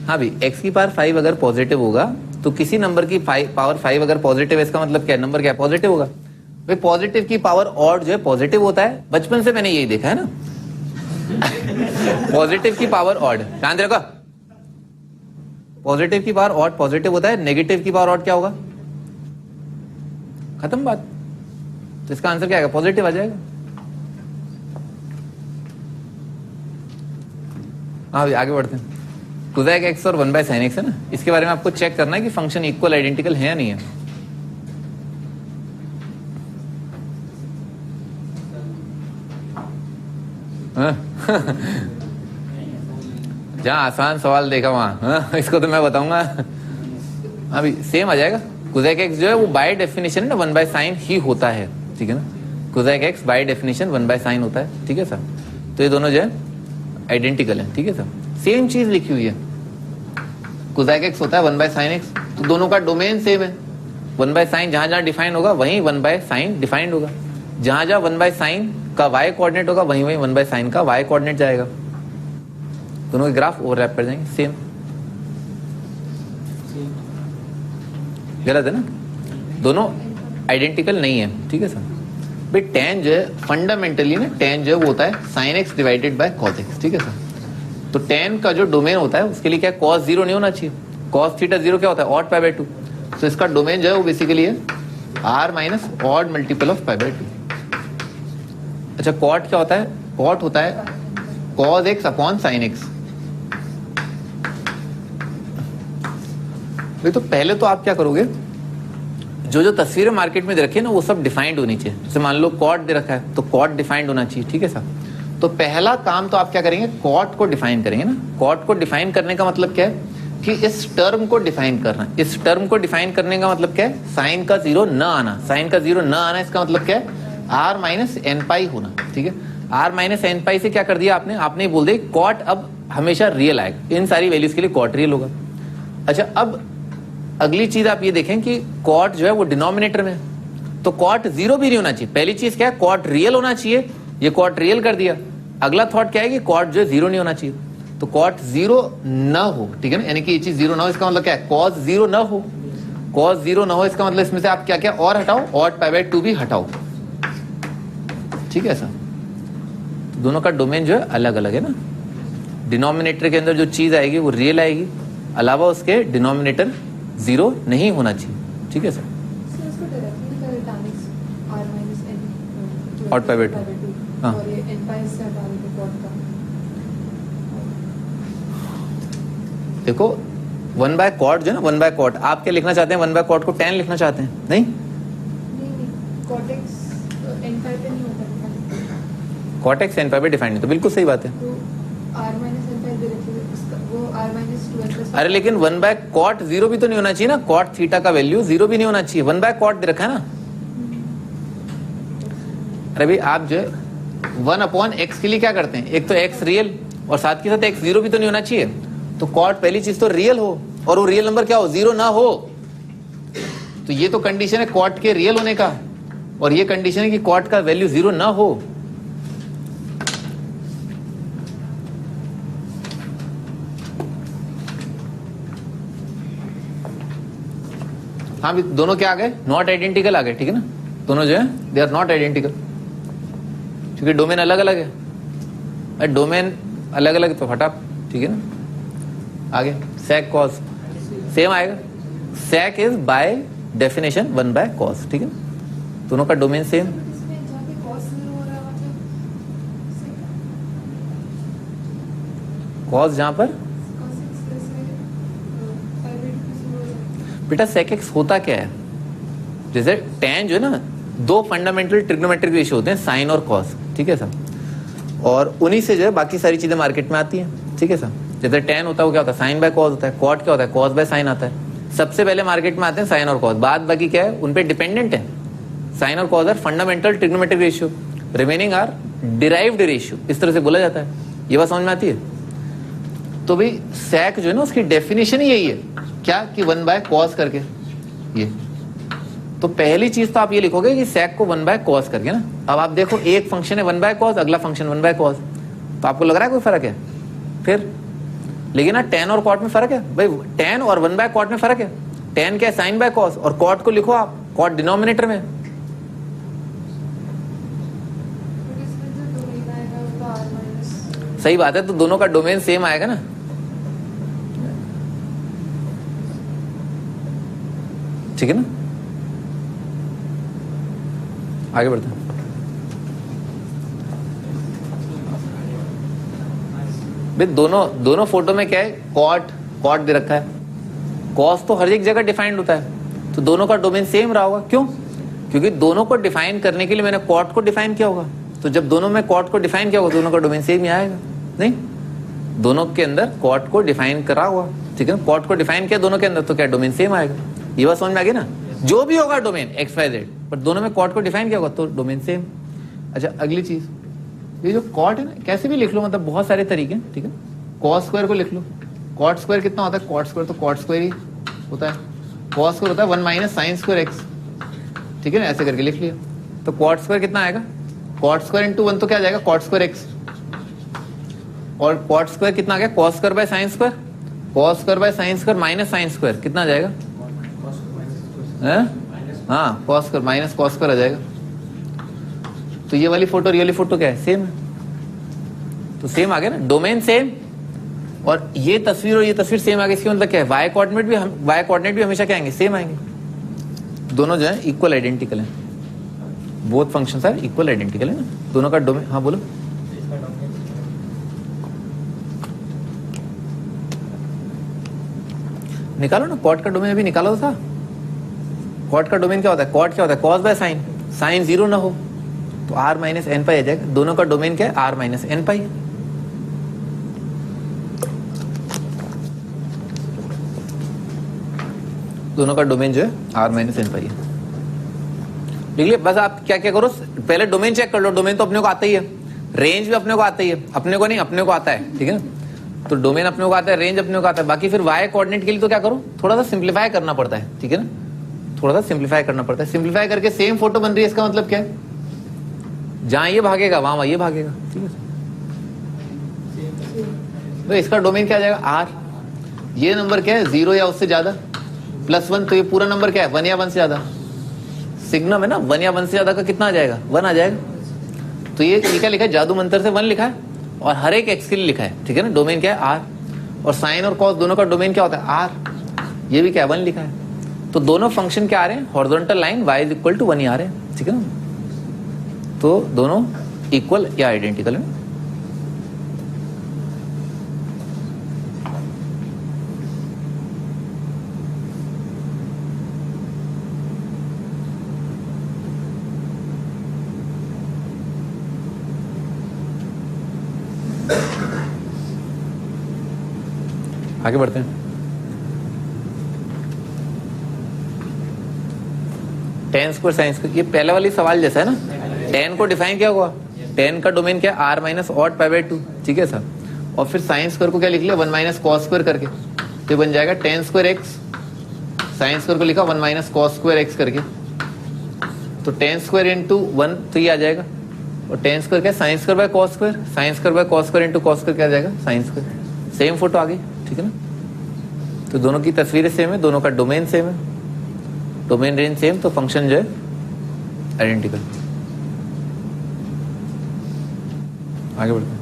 हाँ भी x की पावर 5 अगर पॉजिटिव होगा तो किसी नंबर की पावर 5 अगर पॉजिटिव है, इसका मतलब क्या, नंबर क्या पॉजिटिव होगा, भाई पॉजिटिव की पावर ऑड जो है पॉजिटिव होता है, बचपन से मैंने यही देखा है ना पॉजिटिव की पावर ऑड, ध्यान रखो, पॉजिटिव की पावर ऑड पॉजिटिव होता है, नेगेटिव की पावर ऑड क्या होगा, खत्म बात, तो इसका आंसर क्या आएगा, पॉजिटिव आ जाएगा। हाँ आगे बढ़ते हैं, कोसेक एक्स और 1/sin x है ना, इसके बारे में आपको चेक करना है कि फंक्शन इक्वल आइडेंटिकल है या नहीं है, हाँ? जहाँ आसान सवाल देखा वहाँ, हाँ? इसको तो मैं बताऊंगा अभी सेम आ जाएगा। कोसेक एक्स जो है वो बाय डेफिनेशन ना 1/sin ही होता है, ठीक है ना। Cosec x by definition 1/sin होता है, ठीक है सर। तो ये दोनों जो है आइडेंटिकल है, ठीक है सर। सेम चीज लिखी हुई है, कोसेक एक्स होता है 1/sin x, तो दोनों का डोमेन सेम है। 1/sin जहां जहां डिफाइन होगा वहीं 1/sin डिफाइंड होगा, जहां जहां 1/sin का y कोऑर्डिनेट होगा वहीं वहीं 1/sin का y कोऑर्डिनेट जाएगा। दोनों के ग्राफ ओवरलैप कर जाएंगे, सेम। गलत है ना, दोनों आइडेंटिकल नहीं है, ठीक है सर। भाई tan जो है फंडामेंटली ना, tan जो है वो होता है sin x divided by cos x, ठीक है सर। तो tan का जो डोमेन होता है उसके लिए क्या cos 0 नहीं होना चाहिए, cos थीटा 0 क्या होता है odd π/2, तो इसका डोमेन जो है वो बेसिकली है r minus odd multiple of π/2। अच्छा cot क्या होता है, cot होता है cos x upon sin x। भाई तो पहले तो आप क्या करोगे, जो जो तस्वीरें मार्केट में दे रखी है ना वो सब डिफाइंड होनी चाहिए। जैसे मान लो कॉट दे रखा है तो कॉट डिफाइंड होना चाहिए, ठीक है सर। तो पहला काम तो आप क्या करेंगे, कॉट को डिफाइन करेंगे ना। कॉट को डिफाइन करने का मतलब क्या है कि इस टर्म को डिफाइन करना। इस टर्म को डिफाइन करने का मतलब क्या है, साइन का 0 न आना। साइन का 0 न आना इसका मतलब क्या है, r माइनस एन पाई होना, ठीक है। r माइनस एन पाई से क्या कर दिया आपने, आपने बोल दिया कॉट अब हमेशा रियल आएगा, इन सारी वैल्यूज के लिए कॉट रियल होगा। अच्छा अब अगली चीज आप ये देखें कि कॉट जो है वो डिनोमिनेटर में, तो कॉट 0 भी नहीं होना चाहिए। पहली चीज क्या है, कॉट रियल होना चाहिए, ये कॉट रियल कर दिया। अगला थॉट क्या है कि कॉट जो है 0 नहीं होना चाहिए, तो कॉट 0 न हो, ठीक है ना, यानी कि ये चीज 0 ना हो, इसका मतलब क्या है, कॉस 0 न हो। कॉस 0 न हो इसका मतलब इसमें से आप क्या क्या और हटाओ, ऑड π/2 भी हटाओ, ठीक है सर। तो दोनों का डोमेन जो है अलग अलग है ना। डिनोमिनेटर के अंदर जो चीज आएगी वो रियल आएगी, अलावा उसके डिनोमिनेटर 0 नहीं होना चाहिए, ठीक है सर। ऑड π/2, हाँ देखो 1/cot जो है ना, 1/cot आप क्या लिखना चाहते हैं, 1/cot को tan लिखना चाहते हैं, नहीं cot x n पाई पे डिफाइंड है, तो बिल्कुल सही बात है। अरे लेकिन 1/cot 0 भी तो नहीं होना चाहिए ना, cot थीटा का वैल्यू 0 भी नहीं होना चाहिए, 1/cot दे रखा है ना। अरे भाई आप जो है 1/x के लिए क्या करते हैं, एक तो x रियल और साथ के साथ x 0 भी तो नहीं होना चाहिए। तो cot पहली चीज तो रियल हो, और वो रियल नंबर क्या हो, 0 ना हो। तो ये तो कंडीशन है cot के रियल होने का, और ये कंडीशन है कि cot का वैल्यू 0 ना हो। हाँ भी दोनों क्या आ गए, नॉट आइडेंटिकल आ गए, ठीक है ना। दोनों जो है दे आर नॉट आइडेंटिकल, क्योंकि डोमेन अलग अलग है। डोमेन अलग अलग तो हटा, ठीक है ना। आगे sec cos सेम आएगा, sec is by definition 1/cos, ठीक है ना। दोनों का डोमेन सेम। cos जहां पर बेटा sec x होता क्या है, जैसे tan जो है ना, दो फंडामेंटल ट्रिग्नोमेट्रिक रेशियो होते हैं, साइन और cos, ठीक है सर। और उन्हीं से जो है बाकी सारी चीजें मार्केट में आती हैं, ठीक है सर। जैसे tan होता है वो क्या होता है, साइन बाय cos होता है। cot क्या होता है, cos बाय साइन आता है। सबसे पहले मार्केट में आते हैं साइन और cos, बाद बाकी क्या है उन पे डिपेंडेंट है। साइन और cos are fundamental trigonometric ratio, remaining are derived ratio, इस तरह से बोला जाता है। ये बात समझ में आती है। तो भाई sec जो है ना उसकी डेफिनेशन ही यही है, क्या कि 1/cos करके। ये तो पहली चीज तो आप ये लिखोगे कि sec को 1/cos करके ना। अब आप देखो एक फंक्शन है 1/cos, अगला फंक्शन 1/cos, तो आपको लग रहा है कोई फर्क है फिर? लेकिन ना tan और cot में फर्क है भाई, tan और 1/cot में फर्क है। tan क्या है, sin बाय cos, और cot को लिखो आप, cot डिनोमिनेटर में। सही बात है, तो दोनों का डोमेन सेम आएगा ना। ठीक है ना, आगे बढ़ते हैं। भाई दोनों फोटो में क्या है, कॉट दे रखा है। कॉस तो हर एक जगह डिफाइंड होता है, तो दोनों का डोमेन सेम रहा होगा। क्यों? क्योंकि दोनों को डिफाइन करने के लिए मैंने कॉट को डिफाइन किया होगा। तो जब दोनों में कॉट को डिफाइन किया होगा दोनों का डोमेन सेम ही आएगा। नहीं, दोनों के अंदर कॉट को डिफाइन करा हुआ, ठीक है ना, कॉट को डिफाइन किया दोनों के अंदर, तो क्या डोमेन सेम आएगा। ये बात समझ में आ गई ना, जो भी होगा डोमेन एक्स वाई जेड, पर दोनों में कॉट को डिफाइन किया होगा तो डोमेन सेम। अच्छा अगली चीज, ये जो कॉट है ना, कैसे भी लिख लो, मतलब बहुत सारे तरीके हैं, ठीक है। कॉस स्क्वायर को लिख लो, कॉट स्क्वायर कितना होता है, कॉट स्क्वायर तो कॉट स्क्वायर ही होता है, कॉस स्क्वायर होता है 1 माइनस साइन स्क्वायर एक्स, ठीक है ना, ऐसे करके लिख लिया। तो कॉट स्क्वायर कितना आएगा, कॉट स्क्वायर इंटू 1 तो क्या आ जाएगा, कॉट स्क्वायर एक्स, और कॉट स्क्वायर कितना आ गया, cos square by sine square, cos square by sine square minus sine square कितना आ जाएगा, हाँ cos square minus cos square आ जाएगा। तो ये वाली फोटो और ये वाली फोटो क्या है, सेम है, तो सेम आ गया ना, डोमेन सेम, और ये तस्वीर और ये तस्वीर सेम आ गई। इसका मतलब क्या है, वाई कोऑर्डिनेट भी हमेशा क्या आएंगे, सेम आएंगे, दोनों जो है इक्वल आइडेंटिकल है, both functions are equal identical है ना, दोनों का डोमेन। हाँ बोलो, निकालो ना, कॉट का डोमेन अभी निकाला था। कॉट का डोमेन क्या होता है, कॉट क्या होता है, cos by sine, sine zero ना हो तो r माइनस एन पाई आ जाएगा। दोनों का डोमेन क्या है, r माइनस एन पाई। दोनों का डोमेन जो है r माइनस एन पाई है। देख लिया, बस आप क्या क्या करो, पहले डोमेन चेक कर लो, डोमेन तो अपने को आता ही है, रेंज भी अपने को आता ही है, अपने को नहीं अपने को आता है, ठीक है ना। तो डोमेन अपने को आता है, रेंज अपने को आता है, बाकी फिर वाई कोऑर्डिनेट के लिए तो क्या करो, थोड़ा सा सिंप्लीफाई करना पड़ता है, ठीक है ना, थोड़ा सा सिंप्लीफाई करना पड़ता है। सिंप्लीफाई करके सेम फोटो बन रही है, इसका मतलब क्या है, जहां ये भागेगा वहां ये भागेगा, ठीक है। तो इसका डोमेन क्या आ जाएगा, आर, ये नंबर क्या है, 0 या उससे ज्यादा, +1, तो ये पूरा नंबर क्या है, 1 या 1 से ज्यादा, सिग्नम है ना, 1 या 1 से ज्यादा का कितना आ जाएगा, 1 आ जाएगा। तो ये क्या लिखा है, जादू मंत्र से 1 लिखा है, और हर एक एक्स के लिए लिखा है, ठीक है ना। डोमेन क्या है, आर, और साइन और कॉस दोनों का डोमेन क्या होता है, आर, ये भी क्या है, 1 लिखा है। तो दोनों फंक्शन क्या आ रहे हैं, horizontal line y is equal to 1 ही आ रहे हैं, ठीक है ना। तो दोनों इक्वल या आइडेंटिकल है। आगे बढ़ते हैं। टेन स्क्वायर साइन स्क्वायर, ये पहले वाली सवाल जैसा है ना, टेन को डिफाइन किया हुआ, टेन का डोमेन क्या है, r minus odd pi by 2, ठीक है सर। और फिर साइन स्क्वायर को क्या लिख लिया, 1 माइनस कॉस स्क्वायर करके, तो बन जाएगा ten square x, sine square को लिखा 1 माइनस कॉस स्क्वायर एक्स करके, तो टेन स्क्वायर इंटू 1 तो ये आ जाएगा, और टेन स्क्वायर क्या है, sine square by cos square, sine square by cos square into cos square क्या आ जाएगा, साइन स्क्वायर। सेम फोटो आ गई, ठीक है ना। तो दोनों की तस्वीरें सेम है, दोनों का डोमेन सेम है, डोमेन रेंज सेम, तो फंक्शन जो है आइडेंटिकल। आगे बढ़ते हैं।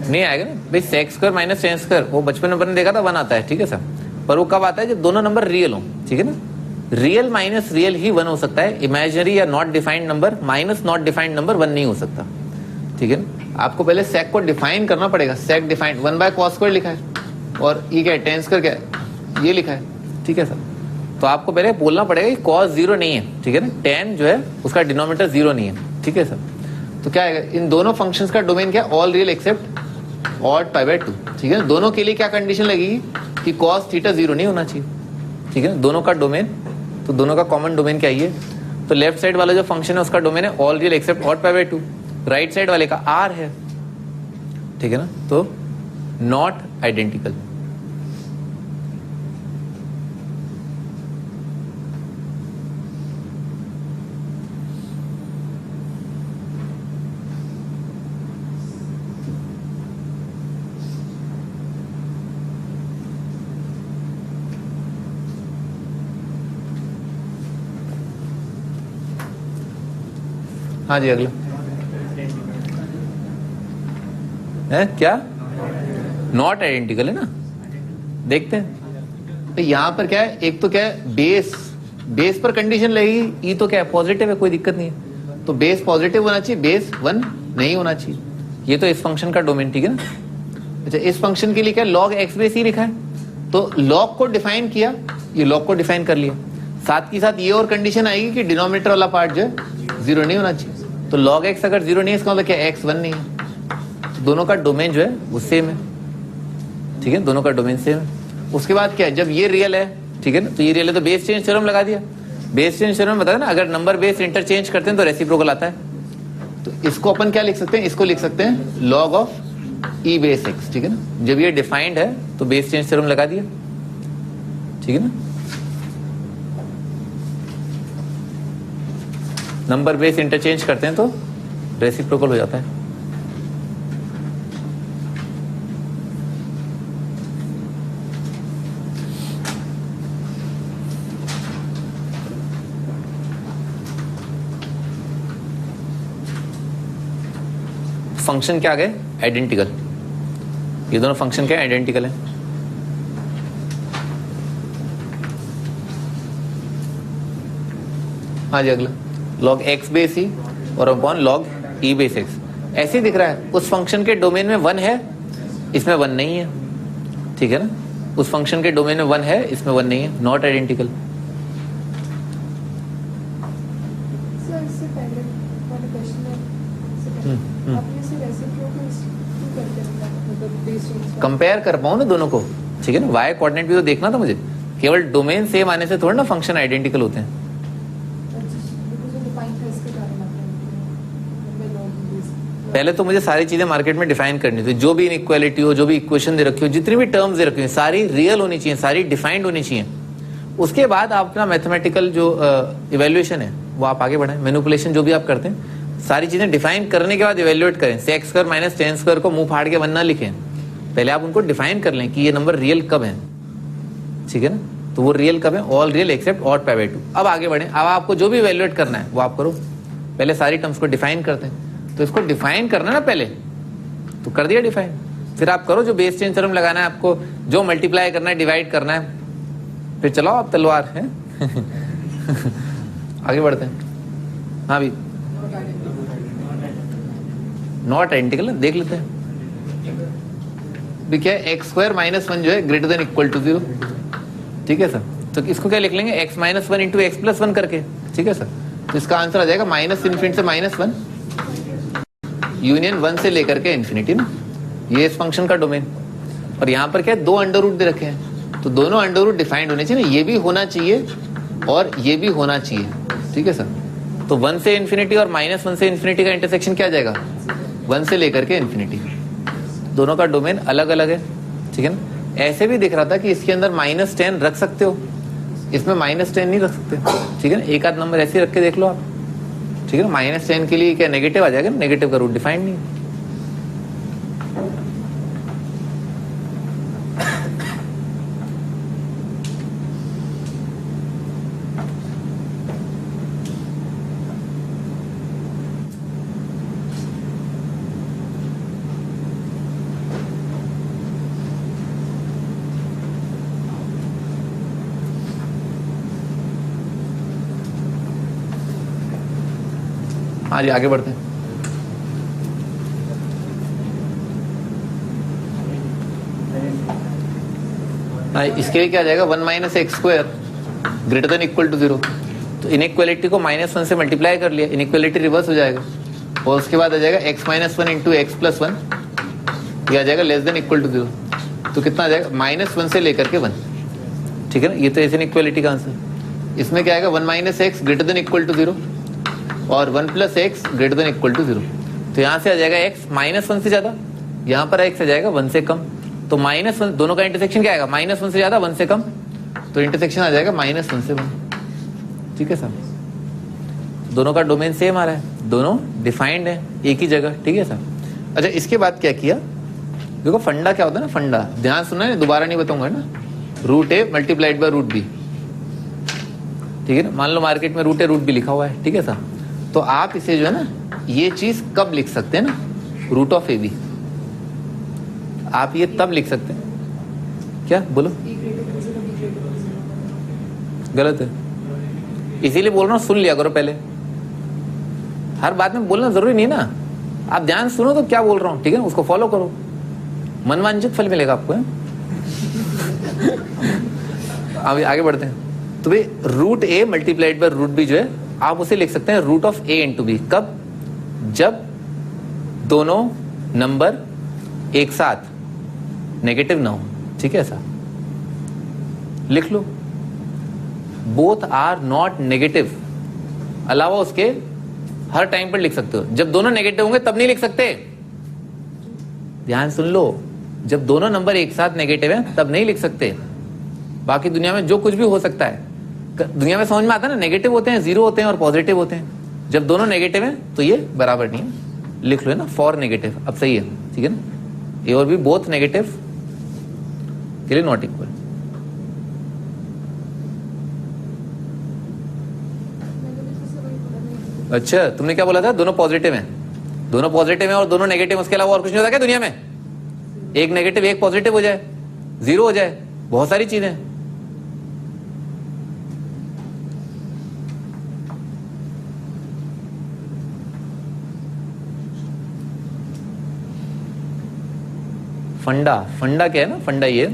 नहीं आएगा ना भाई, sex square minus ten square, वो बचपन में मैंने देखा था 1 आता है, ठीक है सर। पर वो कब आता है, जब दोनों नंबर रियल हो, ठीक है ना। रियल माइनस रियल ही 1 हो सकता है, इमेजिनरी या not defined number minus not defined number 1 नहीं हो सकता, ठीक है ना। आपको पहले सेक को डिफाइन करना पड़ेगा, सेक डिफाइंड 1 बाय कॉस स्क्वायर लिखा है, और ये क्या है, टेन स्क्वायर क्या है, ये लिखा है, ठीक है सर। तो आपको पहले बोलना पड़ेगा कि कॉस 0 नहीं है, ठीक है ना, टेन जो है उसका डिनोमिनेटर 0 नहीं है, ठीक है सर। तो क्या आएगा, इन दोनों फंक्शंस का डोमेन क्या है, all real except odd pi by 2, ठीक है ना। दोनों के लिए क्या कंडीशन लगेगी कि कॉस थीटा 0 नहीं होना चाहिए, ठीक है ना, दोनों का डोमेन। तो दोनों का कॉमन डोमेन क्या है, तो लेफ्ट साइड वाला जो फंक्शन है उसका डोमेन है all real except odd pi by 2, right side वाले का आर है, ठीक है ना। तो नॉट आइडेंटिकल। हाँ जी, अगला है क्या, नॉट आइडेंटिकल है ना। देखते हैं तो यहाँ पर क्या है, एक तो क्या है, बेस पर कंडीशन लगेगी, ई तो क्या है, पॉजिटिव है, कोई दिक्कत नहीं है। तो बेस पॉजिटिव होना चाहिए, बेस 1 नहीं होना चाहिए। ये तो इस फंक्शन का डोमेन, ठीक है ना। अच्छा, इस फंक्शन के लिए क्या, लॉग एक्स बेस ही लिखा है, तो लॉग को डिफाइन किया, ये लॉग को डिफाइन कर लिया। साथ ही साथ ये और कंडीशन आएगी कि डिनोमिनेटर वाला पार्ट जो है जीरो नहीं होना चाहिए। तो log x अगर जीरो नहीं है इसका मतलब क्या x 1 नहीं है। तो दोनों का डोमेन जो है वो सेम है, ठीक है, दोनों का डोमेन सेम है। उसके बाद क्या है, जब ये रियल है, ठीक है ना, तो ये रियल है तो बेस चेंज थ्योरम लगा दिया। बेस चेंज थ्योरम बताया ना, अगर नंबर बेस इंटरचेंज करते हैं तो रेसिप्रोकल आता है। तो इसको अपन क्या लिख सकते हैं, इसको लिख सकते हैं log of e base x, ठीक है ना। जब ये डिफाइंड है तो बेस चेंज थ्योरम लगा दिया, ठीक है ना। नंबर बेस इंटरचेंज करते हैं तो रेसिप्रोकल हो जाता है। फंक्शन क्या आ गए, आइडेंटिकल। ये दोनों फंक्शन क्या है, आइडेंटिकल है। हाँ जी, अगला log x बेस ई और upon log e base x। ऐसे ही दिख रहा है, उस फंक्शन के डोमेन में 1 है, इसमें 1 नहीं है, ठीक है ना। उस फंक्शन के डोमेन में 1 है, इसमें 1 नहीं है, नॉट आइडेंटिकल। कंपेयर कर पाऊं ना दोनों को, ठीक है ना। वाई कोऑर्डिनेट भी तो देखना था मुझे, केवल डोमेन सेम आने से थोड़ा ना फंक्शन आइडेंटिकल होते हैं। पहले तो मुझे सारी चीजें मार्केट में डिफाइन करनी थी, जो भी इनइक्वालिटी हो, जो भी इक्वेशन दे रखी हो, जितनी भी टर्म्स दे रखी हो, सारी रियल होनी चाहिए, सारी डिफाइंड होनी चाहिए। उसके बाद आप अपना मैथमेटिकल जो इवेल्युएशन है वो आप आगे बढ़ाएं। मैनिपुलेशन जो भी आप करते हैं, सारी चीजें डिफाइन करने के बाद इवेल्युएट करें। Sex square minus ten square को मुंह फाड़ के 1 ना लिखें, पहले आप उनको डिफाइन कर लें कि ये नंबर रियल कब है, ठीक है ना। तो वो रियल कब है, all real except odd pi by 2। अब आगे बढ़े, अब आपको जो भी इवेल्युएट करना है वो आप करो। पहले सारी टर्म्स को डिफाइन करते हैं, तो इसको डिफाइन करना ना पहले, तो कर दिया डिफाइन, फिर आप करो जो बेस चेंज थ्योरम लगाना है आपको, जो मल्टीप्लाई करना है, डिवाइड करना है, फिर चलाओ आप तलवार है। आगे बढ़ते हैं। हाँ भी नॉट आइडेंटिकल देख लेते हैं। क्या है, एक्स स्क्वायर माइनस 1 जो है ग्रेटर देन इक्वल टू 0, ठीक है सर। तो इसको क्या लिख लेंगे, x minus 1 into x plus 1 करके, ठीक है सर। तो इसका आंसर आ जाएगा माइनस इन्फिनिटी से -1 यूनियन 1 से लेकर के इन्फिनिटी ना। ये इस फंक्शन का डोमेन। और यहाँ पर क्या है, 2 अंडर रूट दे रखे हैं, तो दोनों अंडर रूट डिफाइंड होने चाहिए ना। ये भी होना चाहिए और ये भी होना चाहिए, ठीक है सर। तो 1 से इन्फिनिटी और -1 से इन्फिनिटी का इंटरसेक्शन क्या आ जाएगा, 1 से लेकर के इन्फिनिटी। दोनों का डोमेन अलग अलग है, ठीक है ना। ऐसे भी दिख रहा था कि इसके अंदर -10 रख सकते हो, इसमें -10 नहीं रख सकते, ठीक है ना। एक आध नंबर ऐसे रख के देख लो आप, ठीक है ना। -10 के लिए क्या नेगेटिव आ जाएगा, नेगेटिव का रूट डिफाइंड नहीं है। हाँ जी, आगे बढ़ते हैं। इसके लिए क्या आ जाएगा, 1 minus x square greater than equal to 0। तो इनइक्वालिटी को -1 से मल्टीप्लाई कर लिया, इनइक्वालिटी रिवर्स हो जाएगा। और उसके बाद आ जाएगा x minus 1 into x plus 1, ये आ जाएगा लेस देन इक्वल टू 0। तो कितना आ जाएगा, -1 से लेकर के 1, ठीक है ना। ये तो इस इनइक्वालिटी का आंसर। इसमें क्या आएगा, 1 minus x greater than equal to 0 और 1 plus x greater than equal to 0। तो यहाँ से आ जाएगा x -1 से ज्यादा, यहाँ पर x आ जाएगा 1 से कम। तो -1 दोनों का इंटरसेक्शन क्या आएगा, -1 से ज्यादा 1 से कम, तो इंटरसेक्शन आ जाएगा -1 से 1, ठीक है सर। दोनों का डोमेन सेम आ रहा है, दोनों डिफाइंड है एक ही जगह, ठीक है सर। अच्छा, इसके बाद क्या किया, देखो फंडा क्या होता है ना, फंडा ध्यान सुनना है, दोबारा नहीं बताऊंगा ना। Root a multiplied by root b, ठीक है ना। मान लो मार्केट में रूट ए रूट बी लिखा हुआ है, ठीक है सर। तो आप इसे जो है ना, ये चीज कब लिख सकते हैं ना, रूट ऑफ ए बी, आप ये तब लिख सकते हैं। क्या बोलो, गलत है, इसीलिए बोल रहा हूँ, सुन लिया करो पहले। हर बात में बोलना जरूरी नहीं ना, आप ध्यान सुनो तो क्या बोल रहा हूँ, ठीक है, उसको फॉलो करो, मनवांछित फल मिलेगा आपको। अभी आगे बढ़ते हैं। तो भाई root a multiplied by root b जो है आप उसे लिख सकते हैं root of a into b. कब? जब दोनों नंबर एक साथ नेगेटिव ना हो, ठीक है, ऐसा लिख लो। बोथ आर नॉट नेगेटिव, अलावा उसके हर टाइम पर लिख सकते हो। जब दोनों नेगेटिव होंगे तब नहीं लिख सकते, ध्यान सुन लो। जब दोनों नंबर एक साथ नेगेटिव हैं तब नहीं लिख सकते। बाकी दुनिया में जो कुछ भी हो सकता है, दुनिया में समझ में आता है ना, नेगेटिव होते हैं, जीरो होते हैं और पॉजिटिव होते हैं। जब दोनों नेगेटिव हैं तो ये बराबर नहीं है, लिख लो है ना, फॉर नेगेटिव। अब सही है, ठीक है ना, ए और बी बोथ नेगेटिव के लिए नॉट इक्वल। अच्छा, तुमने क्या बोला था? दोनों पॉजिटिव हैं, दोनों पॉजिटिव हैं और दोनों नेगेटिव, उसके अलावा और कुछ नहीं होता क्या दुनिया में? एक नेगेटिव एक पॉजिटिव हो जाए, जीरो हो जाए, बहुत सारी चीजें। फंडा क्या है ना, फंडा ये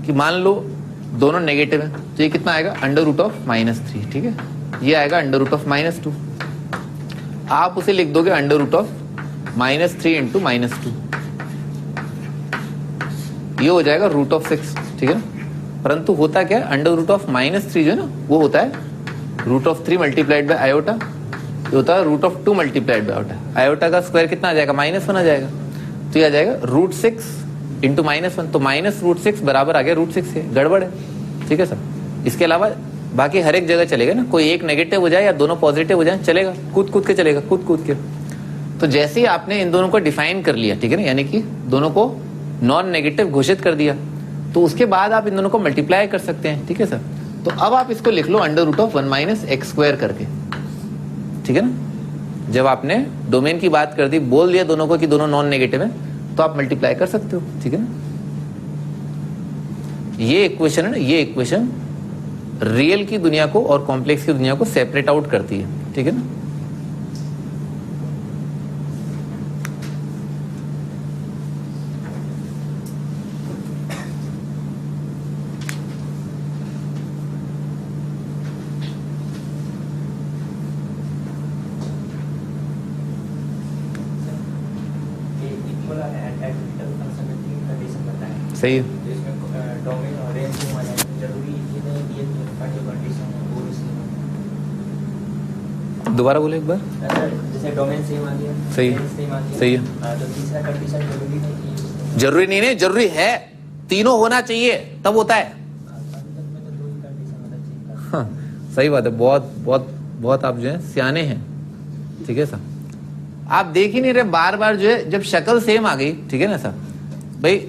कि मान लो दोनों नेगेटिव है तो ये कितना आएगा? अंडर रूट ऑफ -3, ठीक है, ये आएगा अंडर रूट ऑफ -2। आप उसे लिख दोगे अंडर रूट ऑफ -3 इंटू -2, ये हो जाएगा रूट ऑफ 6, ठीक है ना। परंतु होता क्या है, अंडर रूट ऑफ -3 जो है ना वो होता है root of 3 multiplied by iota, ये होता है root of 2 multiplied by iota. Iota का स्क्वायर कितना आ जाएगा? -1 आ जाएगा, तो ये आ जाएगा रूट 6 इंटू -1, तो -√6 बराबर आ गया √6 के। गड़बड़ है, ठीक है सर। इसके अलावा बाकी हर एक जगह चलेगा ना, कोई एक नेगेटिव हो जाए या दोनों पॉजिटिव हो जाए, चलेगा, कूद के चलेगा, कूद के। तो जैसे ही आपने इन दोनों को डिफाइन कर लिया, ठीक है ना, यानी कि दोनों को नॉन नेगेटिव घोषित कर दिया, तो उसके बाद आप इन दोनों को मल्टीप्लाई कर सकते हैं, ठीक है सर। तो अब आप इसको लिख लो अंडर रूट ऑफ 1 - x² करके, ठीक है ना। जब आपने डोमेन की बात कर दी, बोल दिया दोनों को कि दोनों नॉन नेगेटिव है, तो आप मल्टीप्लाई कर सकते हो, ठीक है ना। ये इक्वेशन है ना, ये इक्वेशन रियल की दुनिया को और कॉम्प्लेक्स की दुनिया को सेपरेट आउट करती है, ठीक है ना। सही है। दोबारा बोले एक बार। जैसे डोमेन सेम आ गया, सही है, सही है। तो तीसरा कंडीशन जरूरी नहीं, जरूरी नहीं, जरूरी है, तीनों होना चाहिए तब होता है। हाँ, सही बात है, बहुत बहुत बहुत आप जो है सियाने हैं, ठीक है सर। आप देख ही नहीं रहे, बार बार जो है जब शक्ल सेम आ गई, ठीक है ना सर, भाई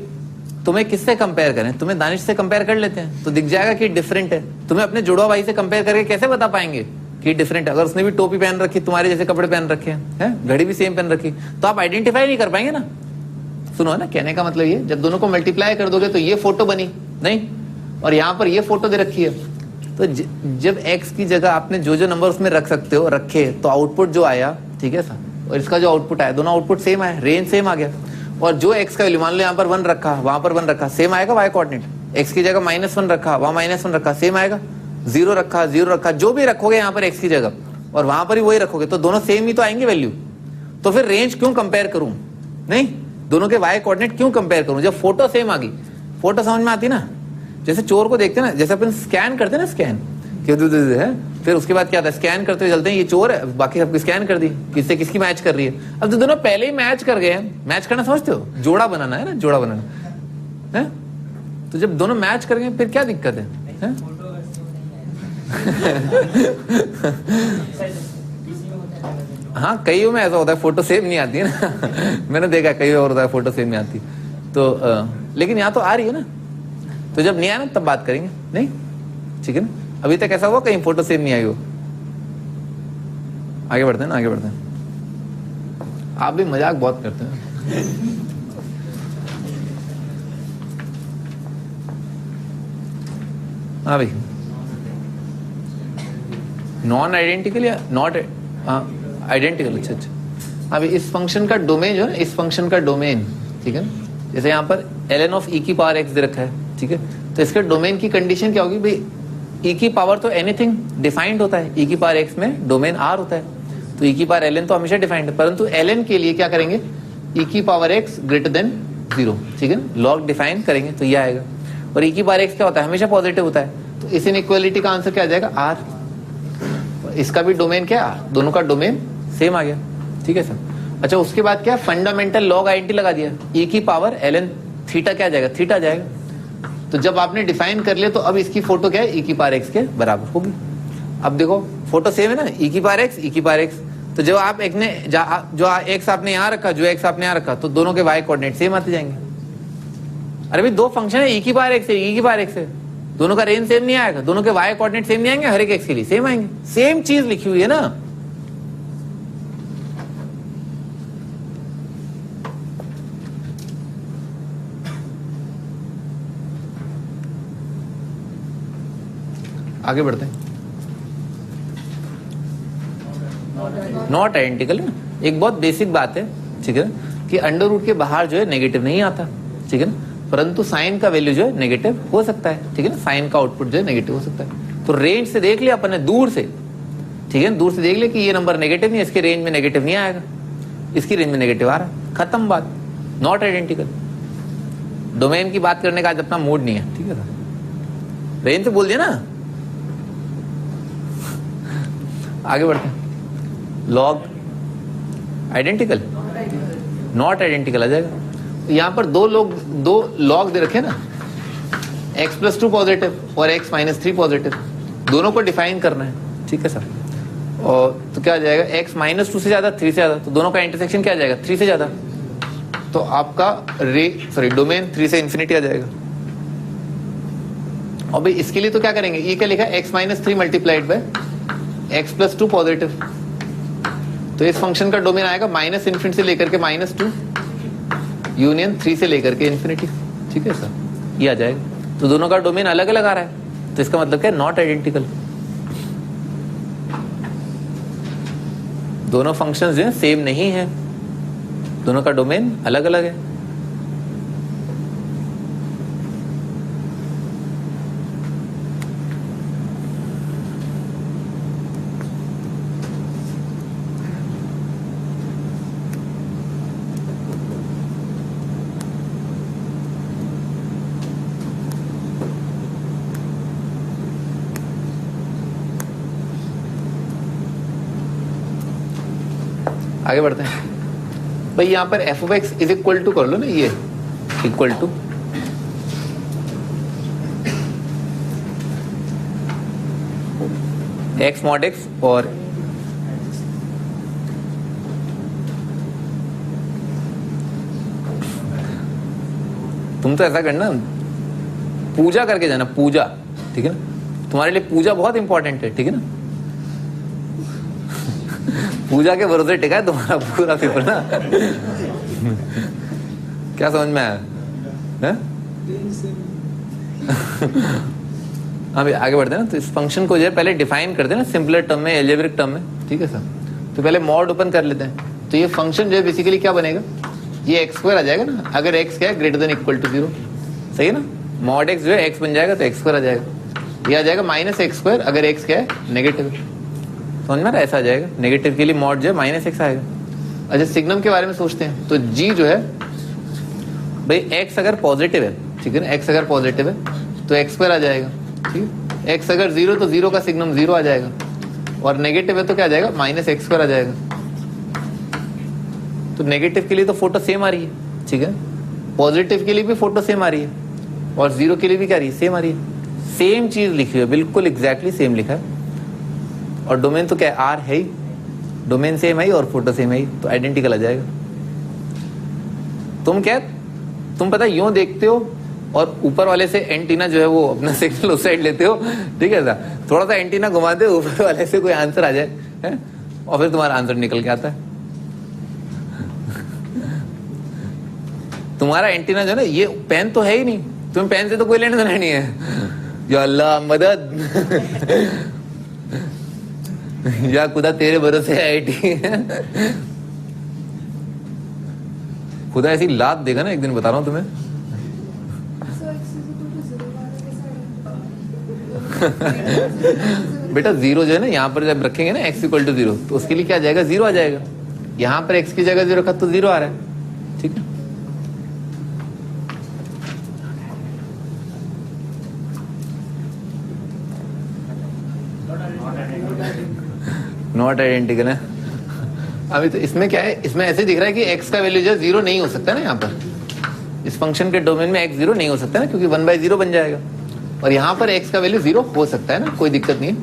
तुम्हें किससे कंपेयर करें? तुम्हें दानिश से कंपेयर कर लेते हैं तो दिख जाएगा कि डिफरेंट है। तुम्हें अपने जुड़वा भाई से कंपेयर करके कैसे बता पाएंगे कि डिफरेंट है? अगर उसने भी टोपी पहन रखी, तुम्हारे जैसे कपड़े पहन रखे हैं, घड़ी भी सेम पहन रखी, तो आप आइडेंटिफाई नहीं कर पाएंगे ना। सुनो ना, कहने का मतलब ये, जब दोनों को मल्टीप्लाई कर दोगे तो ये फोटो बनी नहीं, और यहाँ पर ये फोटो दे रखी है, तो जब एक्स की जगह आपने जो जो नंबर उसमें रख सकते हो रखे, तो आउटपुट जो आया, ठीक है सर, और इसका जो आउटपुट आया, दोनों आउटपुट सेम आया, रेंज सेम आ गया। और जो एक्स का वैल्यू, मान लो यहाँ पर 1 रखा, वहां पर 1 रखा, सेम आएगा वाई कोऑर्डिनेट। एक्स की जगह -1 रखा, वहां -1 रखा, सेम आएगा। 0 रखा, 0 रखा, जो भी रखोगे यहाँ पर एक्स की जगह और वहां पर ही वही रखोगे, तो दोनों सेम ही तो आएंगे वैल्यू। तो फिर रेंज क्यों कंपेयर करूं? नहीं, दोनों के वाई कोऑर्डिनेट क्यों कंपेयर करूं जब फोटो सेम आ गई? फोटो समझ में आती ना, जैसे चोर को देखते ना, जैसे अपन स्कैन करते ना, स्कैन है, फिर उसके बाद क्या आता है, स्कैन करते हुए चलते हैं, ये चोर है, बाकी सबकी स्कैन कर दी, किससे किसकी मैच कर रही है। अब तो दोनों पहले ही मैच कर गए हैं, मैच करना समझते हो, जोड़ा बनाना है ना, जोड़ा बनाना है। तो जब दोनों मैच कर गए फिर क्या दिक्कत है? हाँ, कईयों में ऐसा होता है, फोटो सेम नहीं आती है ना मैंने देखा कई और होता है फोटो सेम नहीं आती, तो लेकिन यहाँ तो आ रही है ना, तो जब नहीं आया ना तब बात करेंगे, नहीं, ठीक है ना। अभी तक ऐसा हुआ कहीं फोटो सेम नहीं आई हो? आगे बढ़ते हैं ना, आगे बढ़ते हैं। आप भी मजाक बहुत करते हैं। हाँ भाई, नॉन आइडेंटिकल या नॉट आइडेंटिकल, अच्छा अच्छा। अभी इस फंक्शन का डोमेन जो है, इस फंक्शन का डोमेन, ठीक है ना, जैसे यहाँ पर ln ऑफ e की पावर x दे रखा है, ठीक है, तो इसके डोमेन की कंडीशन क्या होगी भाई? ई की पावर तो एनीथिंग डिफाइंड होता है, ई की पावर एक्स में डोमेन आर होता है, तो ई की पावर एल एन तो हमेशा डिफाइंड है, परंतु एल एन के लिए क्या करेंगे, ई की पावर एक्स ग्रेटर देन 0, ठीक है, लॉग डिफाइन करेंगे तो ये आएगा। और ई की पावर एक्स क्या होता है, हमेशा पॉजिटिव होता है, तो इस इनइक्वालिटी का आंसर क्या आ जाएगा, आर। इसका भी डोमेन क्या, दोनों का डोमेन सेम आ गया, ठीक है सर। अच्छा, उसके बाद क्या, फंडामेंटल लॉग आइडेंटिटी लगा दिया, ई की पावर एल एन थीटा क्या आ जाएगा, थीटा जाएगा। तो जब आपने डिफाइन कर लिया तो अब इसकी फोटो क्या है, ई की पावर एक्स के बराबर होगी। अब देखो फोटो सेम है ना, ई की पावर एक्स, ई की पावर एक्स, तो जब आप एक ने जो एक्स आपने यहाँ रखा, जो एक्स आपने यहाँ रखा, तो दोनों के वाई कोऑर्डिनेट सेम आते जाएंगे। अरे भाई दो फंक्शन है, ई की पावर एक्स है, ई की पावर एक्स है, दोनों का रेंज सेम नहीं आएगा, दोनों के वाई कोऑर्डिनेट सेम नहीं आएंगे, हर एक एक्स के लिए सेम आएंगे, सेम चीज लिखी हुई है ना। आगे बढ़ते हैं। नॉट आइडेंटिकल है ना, एक बहुत बेसिक बात है, ठीक है, कि अंडर रूट के बाहर जो है नेगेटिव नहीं आता, ठीक है ना, परंतु साइन का वैल्यू जो है नेगेटिव हो सकता है, ठीक है ना, साइन का आउटपुट जो है नेगेटिव हो सकता है। तो रेंज से देख लिया अपन ने, दूर से, ठीक है, दूर से देख लिया कि ये नंबर नेगेटिव नहीं है, इसके रेंज में नेगेटिव नहीं आएगा, इसकी रेंज में नेगेटिव आ रहा है, खत्म बात, नॉट आइडेंटिकल। डोमेन की बात करने का आज अपना मूड नहीं है, ठीक है, रेंज से बोल दिया ना। आगे बढ़ते हैं, लॉग आइडेंटिकल, नॉट आइडेंटिकल आ जाएगा। तो यहां पर दो लॉग दे रखे ना, x+2 पॉजिटिव और x-3 पॉजिटिव, दोनों को डिफाइन करना है, ठीक है सर। और तो क्या आ जाएगा, x-2 से ज्यादा, 3 से ज्यादा, तो दोनों का इंटरसेक्शन क्या आ जाएगा, 3 से ज्यादा, तो आपका डोमेन 3 से इंफिनिटी आ जाएगा। और भाई इसके लिए तो क्या करेंगे, ये क्या लिखा है, x-3 multiplied by x+2 positive, तो इस फंक्शन का डोमेन आएगा -∞ से लेकर के -2 यूनियन 3 से लेकर के इंफिनिटी, ठीक है सर, ये आ जाएगा। तो दोनों का डोमेन अलग अलग आ रहा है, तो इसका मतलब क्या, नॉट आइडेंटिकल। दोनों फंक्शंस जो है सेम नहीं है, दोनों का डोमेन अलग अलग है। आगे बढ़ते हैं भाई, यहां पर f(x) इज इक्वल टू कर लो ना, ये equal to x mod x, और तुम तो ऐसा करना, पूजा करके जाना, पूजा, ठीक है ना, तुम्हारे लिए पूजा बहुत इंपॉर्टेंट है, ठीक है ना, पूजा के भरोसे टिका है तुम्हारा पूरा पेपर ना। क्या समझ में आया, हाँ भाई आगे बढ़ते हैं ना। तो इस फंक्शन को जो है पहले डिफाइन करते हैं ना, सिंपलर टर्म में, एल्जेब्रिक टर्म में, ठीक है सर। तो पहले मॉड ओपन कर लेते हैं, तो ये फंक्शन जो है बेसिकली क्या बनेगा, ये x² आ जाएगा ना, अगर x क्या है ग्रेटर देन इक्वल टू 0, सही है ना, मॉड x जो है x बन जाएगा तो x² आ जाएगा, ये आ जाएगा -x², अगर x क्या है नेगेटिव, समझ में, ऐसा आ जाएगा, नेगेटिव के लिए मॉड जो है -x आएगा। अच्छा, सिग्नम के बारे में सोचते हैं, तो g जो है भाई x अगर पॉजिटिव है, ठीक है ना, x अगर पॉजिटिव है तो x² आ जाएगा, ठीक है, x अगर 0 तो 0 का सिग्नम 0 आ जाएगा, और नेगेटिव है तो क्या आ जाएगा, -x² आ जाएगा। तो नेगेटिव के लिए तो फोटो सेम आ रही है, ठीक है, पॉजिटिव के लिए भी फोटो सेम आ रही है, और 0 के लिए भी क्या आ रही है, सेम आ रही है, सेम चीज लिखी है, बिल्कुल एग्जैक्टली सेम लिखा है। और डोमेन तो क्या है, आर है ही, डोमेन सेम है और फोटो सेम है, तो आइडेंटिकल आ जाएगा। तुम पता यूं देखते हो और ऊपर वाले से एंटीना जो है वो अपना सिग्नल उस साइड लेते हो, ठीक है सर, थोड़ा सा एंटीना घुमाते हो, ऊपर वाले से कोई आंसर आ जाए है? और फिर तुम्हारा आंसर निकल के आता है। तुम्हारा एंटीना जो है ना, ये पेन तो है ही नहीं, तुम्हें पेन से तो कोई लेने देना नहीं है। या अल्लाह मदद या खुदा तेरे भरोसे आईटी। खुदा ऐसी लात देगा ना एक दिन, बता रहा हूं तुम्हें। बेटा जीरो जो है ना यहाँ पर जब रखेंगे ना x इक्वल टू 0 तो उसके लिए क्या आ जाएगा, जीरो आ जाएगा। यहाँ पर x की जगह 0 रखा तो 0 आ रहा है, ठीक है। नॉट आइडेंटिकल है। अभी तो इसमें क्या है, इसमें ऐसे दिख रहा है कि x का वैल्यू जो 0 नहीं हो सकता ना, यहाँ पर इस फंक्शन के डोमेन में x 0 नहीं हो सकता ना, क्योंकि 1/0 बन जाएगा। और यहाँ पर x का वैल्यू 0 हो सकता है ना, कोई दिक्कत नहीं है।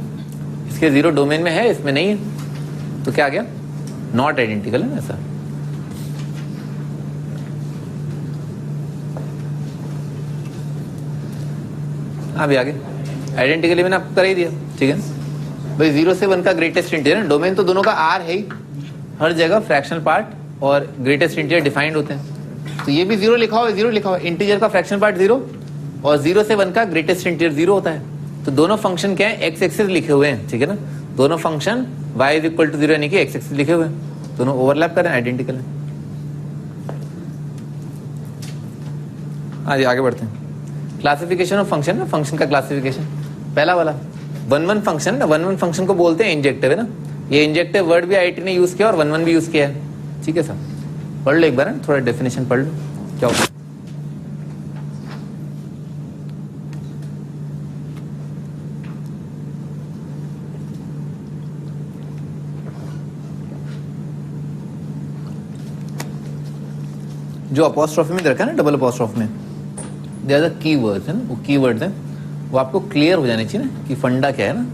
इसके 0 डोमेन में है, इसमें नहीं है, तो क्या आ गया, नॉट आइडेंटिकल है ना ऐसा। अभी आगे आइडेंटिकली मैंने आपको कर ही दिया, ठीक है भाई। 0 से 1 का ग्रेटेस्ट इंटीजर, डोमेन तो दोनों का r है ही, हर जगह फ्रैक्शनल पार्ट और ग्रेटेस्ट इंटीजर डिफाइंड होते हैं। तो ये भी 0 लिखा हुआ है, 0 लिखा हुआ है, इंटीजर का फ्रैक्शनल पार्ट 0 और 0 से 1 का ग्रेटेस्ट इंटीजर 0 होता है। तो दोनों फंक्शन क्या है, x एक्सिस लिखे हुए हैं, ठीक है ना। दोनों function y is equal to 0 यानी कि x एक्सिस लिखे हुए हैं, दोनों ओवरलैप कर रहे हैं, आइडेंटिकल है। आगे आगे बढ़ते हैं। क्लासिफिकेशन ऑफ फंक्शन ना, फंक्शन का क्लासिफिकेशन पहला वाला 1-1 फंक्शन है ना। 1-1 फंक्शन को बोलते हैं इंजेक्टिव, है ना। ये इंजेक्टिव वर्ड भी आईटी ने यूज किया और 1-1 भी यूज किया है, ठीक है सर। पढ़ लो एक बार ना, थोड़ा डेफिनेशन पढ़ लो क्या होता है। जो अपॉस्ट्रोफी में रखा है ना, डबल अपॉस्ट्रोफ में, they are the key words है ना, वो की वर्ड्स हैं, वो आपको क्लियर हो जाने चाहिए ना कि फंडा क्या है ना।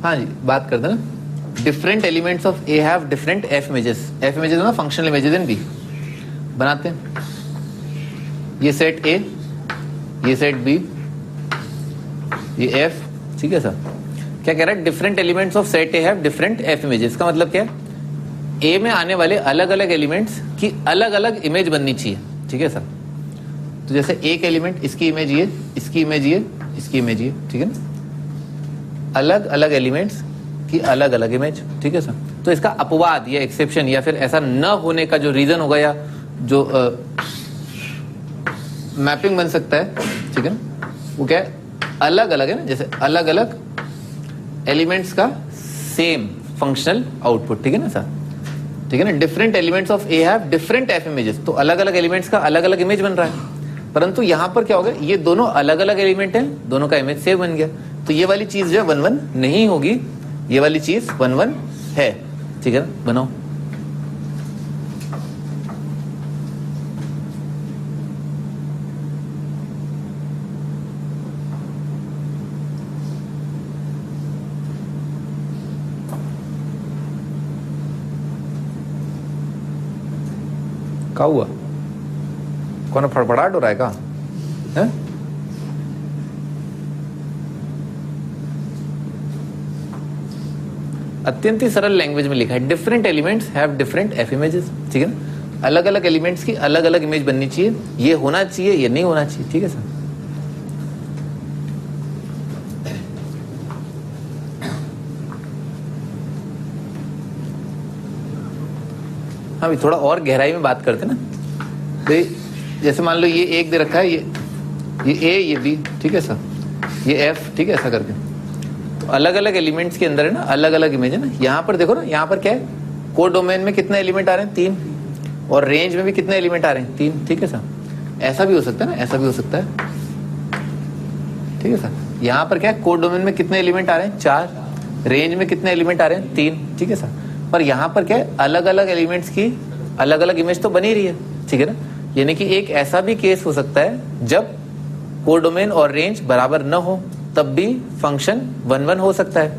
हाँ जी, बात करते हैं ना, different elements of A have different F images. F images ना फंक्शनल इमेजेस इन बी बनाते हैं। ये सेट ए, ये सेट बी, ये एफ, ठीक है सर। क्या कह रहा है, different elements of set A have different F images. का मतलब क्या है, ए में आने वाले अलग अलग एलिमेंट्स की अलग अलग इमेज बननी चाहिए, ठीक है सर। तो जैसे एक एलिमेंट, इसकी इमेज ये, इसकी इमेज ये, इसकी इमेज ये, ठीक है ना। अलग अलग एलिमेंट्स की अलग अलग इमेज, ठीक है सर। तो इसका अपवाद या एक्सेप्शन या फिर ऐसा न होने का जो रीजन होगा या जो मैपिंग बन सकता है, ठीक है ना, वो क्या है, अलग अलग है ना। जैसे अलग अलग एलिमेंट्स का सेम फंक्शनल आउटपुट, ठीक है ना सर, ठीक है ना। Different elements of A have different F images, तो अलग अलग एलिमेंट्स का अलग अलग इमेज बन रहा है। परंतु यहां पर क्या होगा, ये दोनों अलग अलग एलिमेंट हैं, दोनों का इमेज सेम बन गया। तो ये वाली चीज जो है 1-1 नहीं होगी, ये वाली चीज 1-1 है, ठीक है ना। बनाओ। क्या हुआ, कौन फड़फड़ाहट हो रहा है का है? अत्यंत ही सरल लैंग्वेज में लिखा है, different elements have different F images, ठीक है ना। अलग अलग एलिमेंट्स की अलग अलग इमेज बननी चाहिए, ये होना चाहिए, ये नहीं होना चाहिए, ठीक है सर। हाँ, थोड़ा और गहराई में बात करते ना। तो जैसे मान लो ये एक दे रखा है, ये ए, ये बी, ठीक है सर, ये एफ, ठीक है, ऐसा करके। तो अलग अलग एलिमेंट्स के अंदर है ना अलग अलग इमेज है ना। यहाँ पर देखो ना, यहाँ पर क्या है, कोड डोमेन में कितने एलिमेंट आ रहे हैं, 3, और रेंज में भी कितने एलिमेंट आ रहे हैं, 3, ठीक है सर। ऐसा भी हो सकता है ना, ऐसा भी हो सकता है, ठीक है सर। यहाँ पर क्या है, कोड डोमेन में कितने एलिमेंट आ रहे हैं, 4, रेंज में कितने एलिमेंट आ रहे हैं, 3, ठीक है सर। पर यहाँ पर क्या है, अलग अलग एलिमेंट्स की अलग अलग इमेज तो बनी रही है, ठीक है ना। यानी कि एक ऐसा भी केस हो सकता है जब कोड डोमेन और रेंज बराबर न हो, तब भी फंक्शन 1-1 हो सकता है,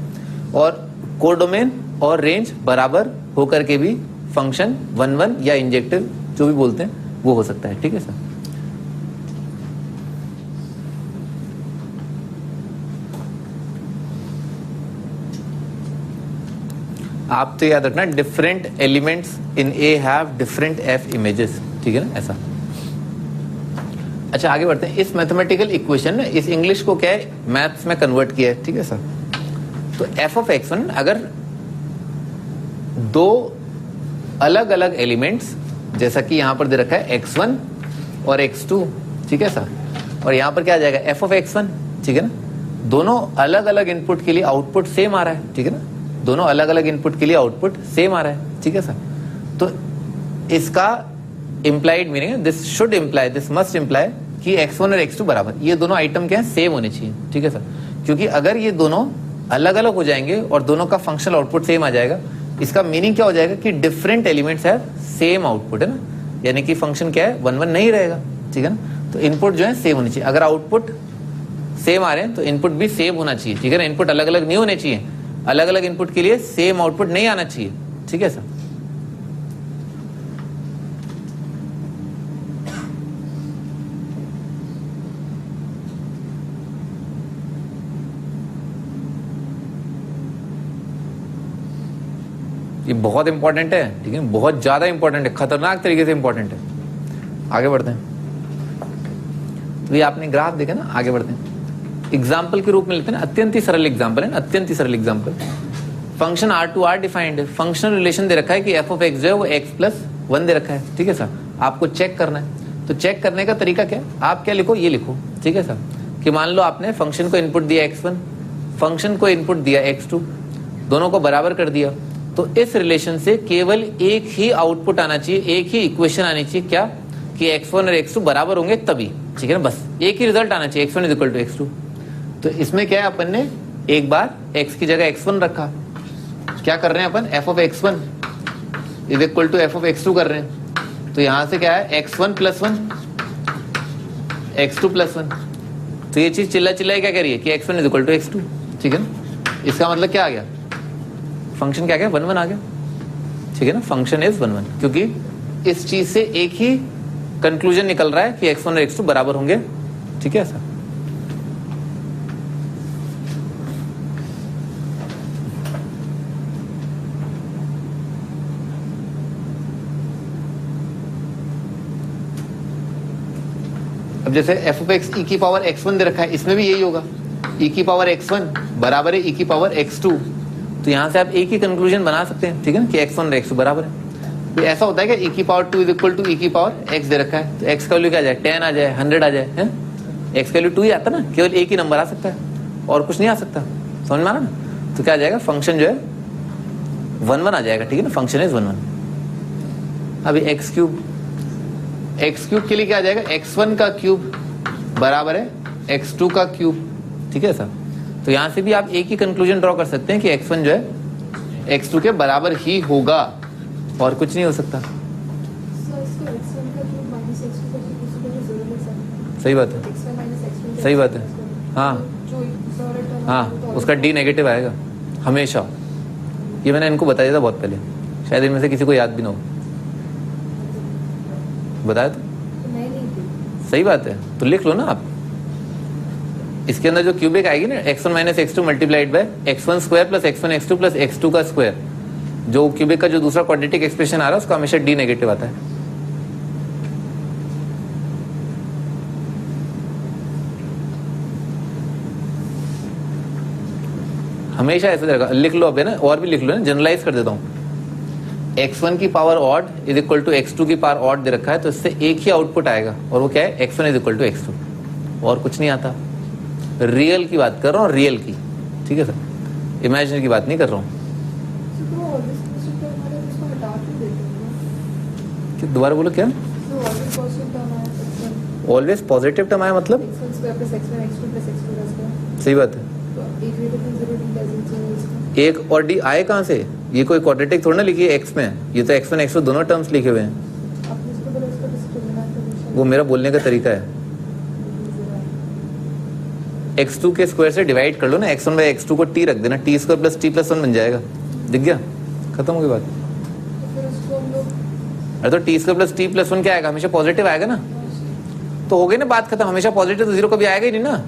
और कोड डोमेन और रेंज बराबर होकर के भी फंक्शन 1-1 या इंजेक्टिव जो भी बोलते हैं वो हो सकता है, ठीक है सर। आप तो याद रखना, different elements in A have different F images, ठीक है ना, ऐसा। अच्छा, आगे बढ़ते हैं। इस मैथमेटिकल इक्वेशन ने इस इंग्लिश को क्या है, मैथ्स में कन्वर्ट किया है, ठीक है सर। तो एफ ऑफ x1 अगर दो अलग अलग एलिमेंट्स, जैसा कि यहां पर दे रखा है x1 और x2, ठीक है सर, और यहाँ पर क्या आ जाएगा एफ ऑफ एक्स वन, ठीक है ना। दोनों अलग अलग इनपुट के लिए आउटपुट सेम आ रहा है, ठीक है ना। दोनों अलग अलग इनपुट के लिए आउटपुट सेम आ रहा है, ठीक है सर। तो इसका इंप्लाइड मीनिंग है, this should imply, this must imply कि x1 और x2 बराबर, ये दोनों आइटम क्या है, सेम होने चाहिए, ठीक है सर। क्योंकि अगर ये दोनों अलग अलग हो जाएंगे और दोनों का फंक्शनल आउटपुट सेम आ जाएगा, इसका मीनिंग क्या हो जाएगा कि डिफरेंट एलिमेंट्स है सेम आउटपुट, है ना। यानी कि फंक्शन क्या है, 1 1 नहीं रहेगा, ठीक है ना। तो इनपुट जो है सेम होनी चाहिए। अगर आउटपुट सेम आ रहे हैं तो इनपुट भी सेम होना चाहिए, ठीक है ना। इनपुट अलग अलग नहीं होने चाहिए, अलग अलग इनपुट के लिए सेम आउटपुट नहीं आना चाहिए, ठीक है सर। ये बहुत इंपॉर्टेंट है, ठीक है, बहुत ज्यादा इंपॉर्टेंट है, खतरनाक तरीके से इंपॉर्टेंट है। आगे बढ़ते हैं। तो ये आपने ग्राफ देखा ना, आगे बढ़ते हैं। एग्जाम्पल के रूप में लेते हैं ना, अत्यंत ही सरल एग्जाम्पल है ना, अत्यंत ही सरल example. Function R to R defined है, फंक्शनल रिलेशन दे रखा है कि f ऑफ x जो है वो x+1 दे रखा है, ठीक है सर। आपको चेक करना है, तो चेक करने का तरीका क्या है, आप क्या लिखो, ये लिखो, ठीक है सर, कि मान लो आपने फंक्शन को इनपुट दिया x1, फंक्शन को इनपुट दिया x2, दोनों को बराबर कर दिया। तो इस रिलेशन से केवल एक ही आउटपुट आना चाहिए, एक ही इक्वेशन आनी चाहिए, क्या, कि x1 और x2 बराबर होंगे तभी, ठीक है ना। बस एक ही रिजल्ट आना चाहिए, x1 इक्वल टू x2। तो इसमें क्या है, अपन ने एक बार x की जगह x1 रखा, क्या कर रहे हैं अपन, f of x1 is equal to f of x2 कर रहे हैं। तो यहां से क्या है, x1 + 1 x2 + 1। तो ये चीज चिल्ला चिल्ला क्या कह रही है कि x1 is equal to x2, ठीक है ना। इसका मतलब क्या आ गया, फंक्शन क्या गया, 1 1 आ गया, ठीक है ना। फंक्शन इज 1 1, क्योंकि इस चीज से एक ही कंक्लूजन निकल रहा है कि x1 और x2 बराबर होंगे, ठीक है सर। अब जैसे f ऑफ x e की पावर x1 दे रखा है, इसमें भी यही होगा, e की पावर x1 बराबर है e की पावर x2। तो यहां से आप एक ही कंक्लूजन बना सकते हैं, ठीक है ना, कि x1 और x2 बराबर है। तो ऐसा होता है कि e की power 2 is equal to e की पावर x दे रखा है, तो x का वैल्यू क्या आ जाए, 10 आ जाए, 100 आ जाए, है x का वैल्यू 2 ही आता ना, केवल एक ही नंबर आ सकता है और कुछ नहीं आ सकता, समझ में आ रहा ना। तो क्या आ जाएगा, फंक्शन जो है 1 1 आ जाएगा, ठीक है ना, फंक्शन इज 1 1। अभी x क्यूब के लिए क्या आ जाएगा, x1 का क्यूब बराबर है x2 का क्यूब, ठीक है सर। तो यहां से भी आप एक ही कंक्लूजन ड्रॉ कर सकते हैं कि x1 जो है x2 के बराबर ही होगा और कुछ नहीं हो सकता। सही बात है, सही बात है, हाँ हाँ, उसका d नेगेटिव आएगा हमेशा। ये मैंने इनको बताया था बहुत पहले, शायद इनमें से किसी को याद भी ना हो, बताया तो सही बात है। तो लिख लो ना आप, इसके अंदर जो क्यूबिक आएगी ना, x1 - x2 multiplied by x1 square plus x1 x2 plus x2 का स्क्वायर, जो क्यूबिक का जो दूसरा क्वाड्रेटिक एक्सप्रेशन आ रहा है उसका हमेशा d नेगेटिव आता है। हमेशा ऐसा रहेगा, लिख लो। अब है ना, और भी लिख लो ना, जनरलाइज कर देता हूँ। x1 की power odd is equal to x2 की पावर ऑड दे रखा है, तो इससे एक ही आउटपुट आएगा और वो क्या है, x1 is equal to x2, और कुछ नहीं आता। रियल की बात कर रहा हूँ, रियल की, ठीक है सर, इमेजिनरी की बात नहीं कर रहा हूँ। दोबारा बोलो, क्या ऑलवेज पॉजिटिव टर्म आया, मतलब सही बात है। एक और डी आए कहाँ से, ये कोई क्वाड्रेटिक थोड़ा ना लिखी है x में, ये तो x1 x2 दोनों टर्म्स लिखे हुए हैं। वो मेरा बोलने का तरीका है। x2 के स्क्वायर से डिवाइड कर लो ना, x1 बाय x2 को t रख देना, t square plus t plus 1 बन जाएगा, दिख गया, खत्म हो गई बात। अरे तो t square plus t plus 1 क्या आएगा, हमेशा पॉजिटिव आएगा ना, तो हो गई ना बात खत्म। हमेशा पॉजिटिव तो जीरो कभी आएगा ही नहीं ना।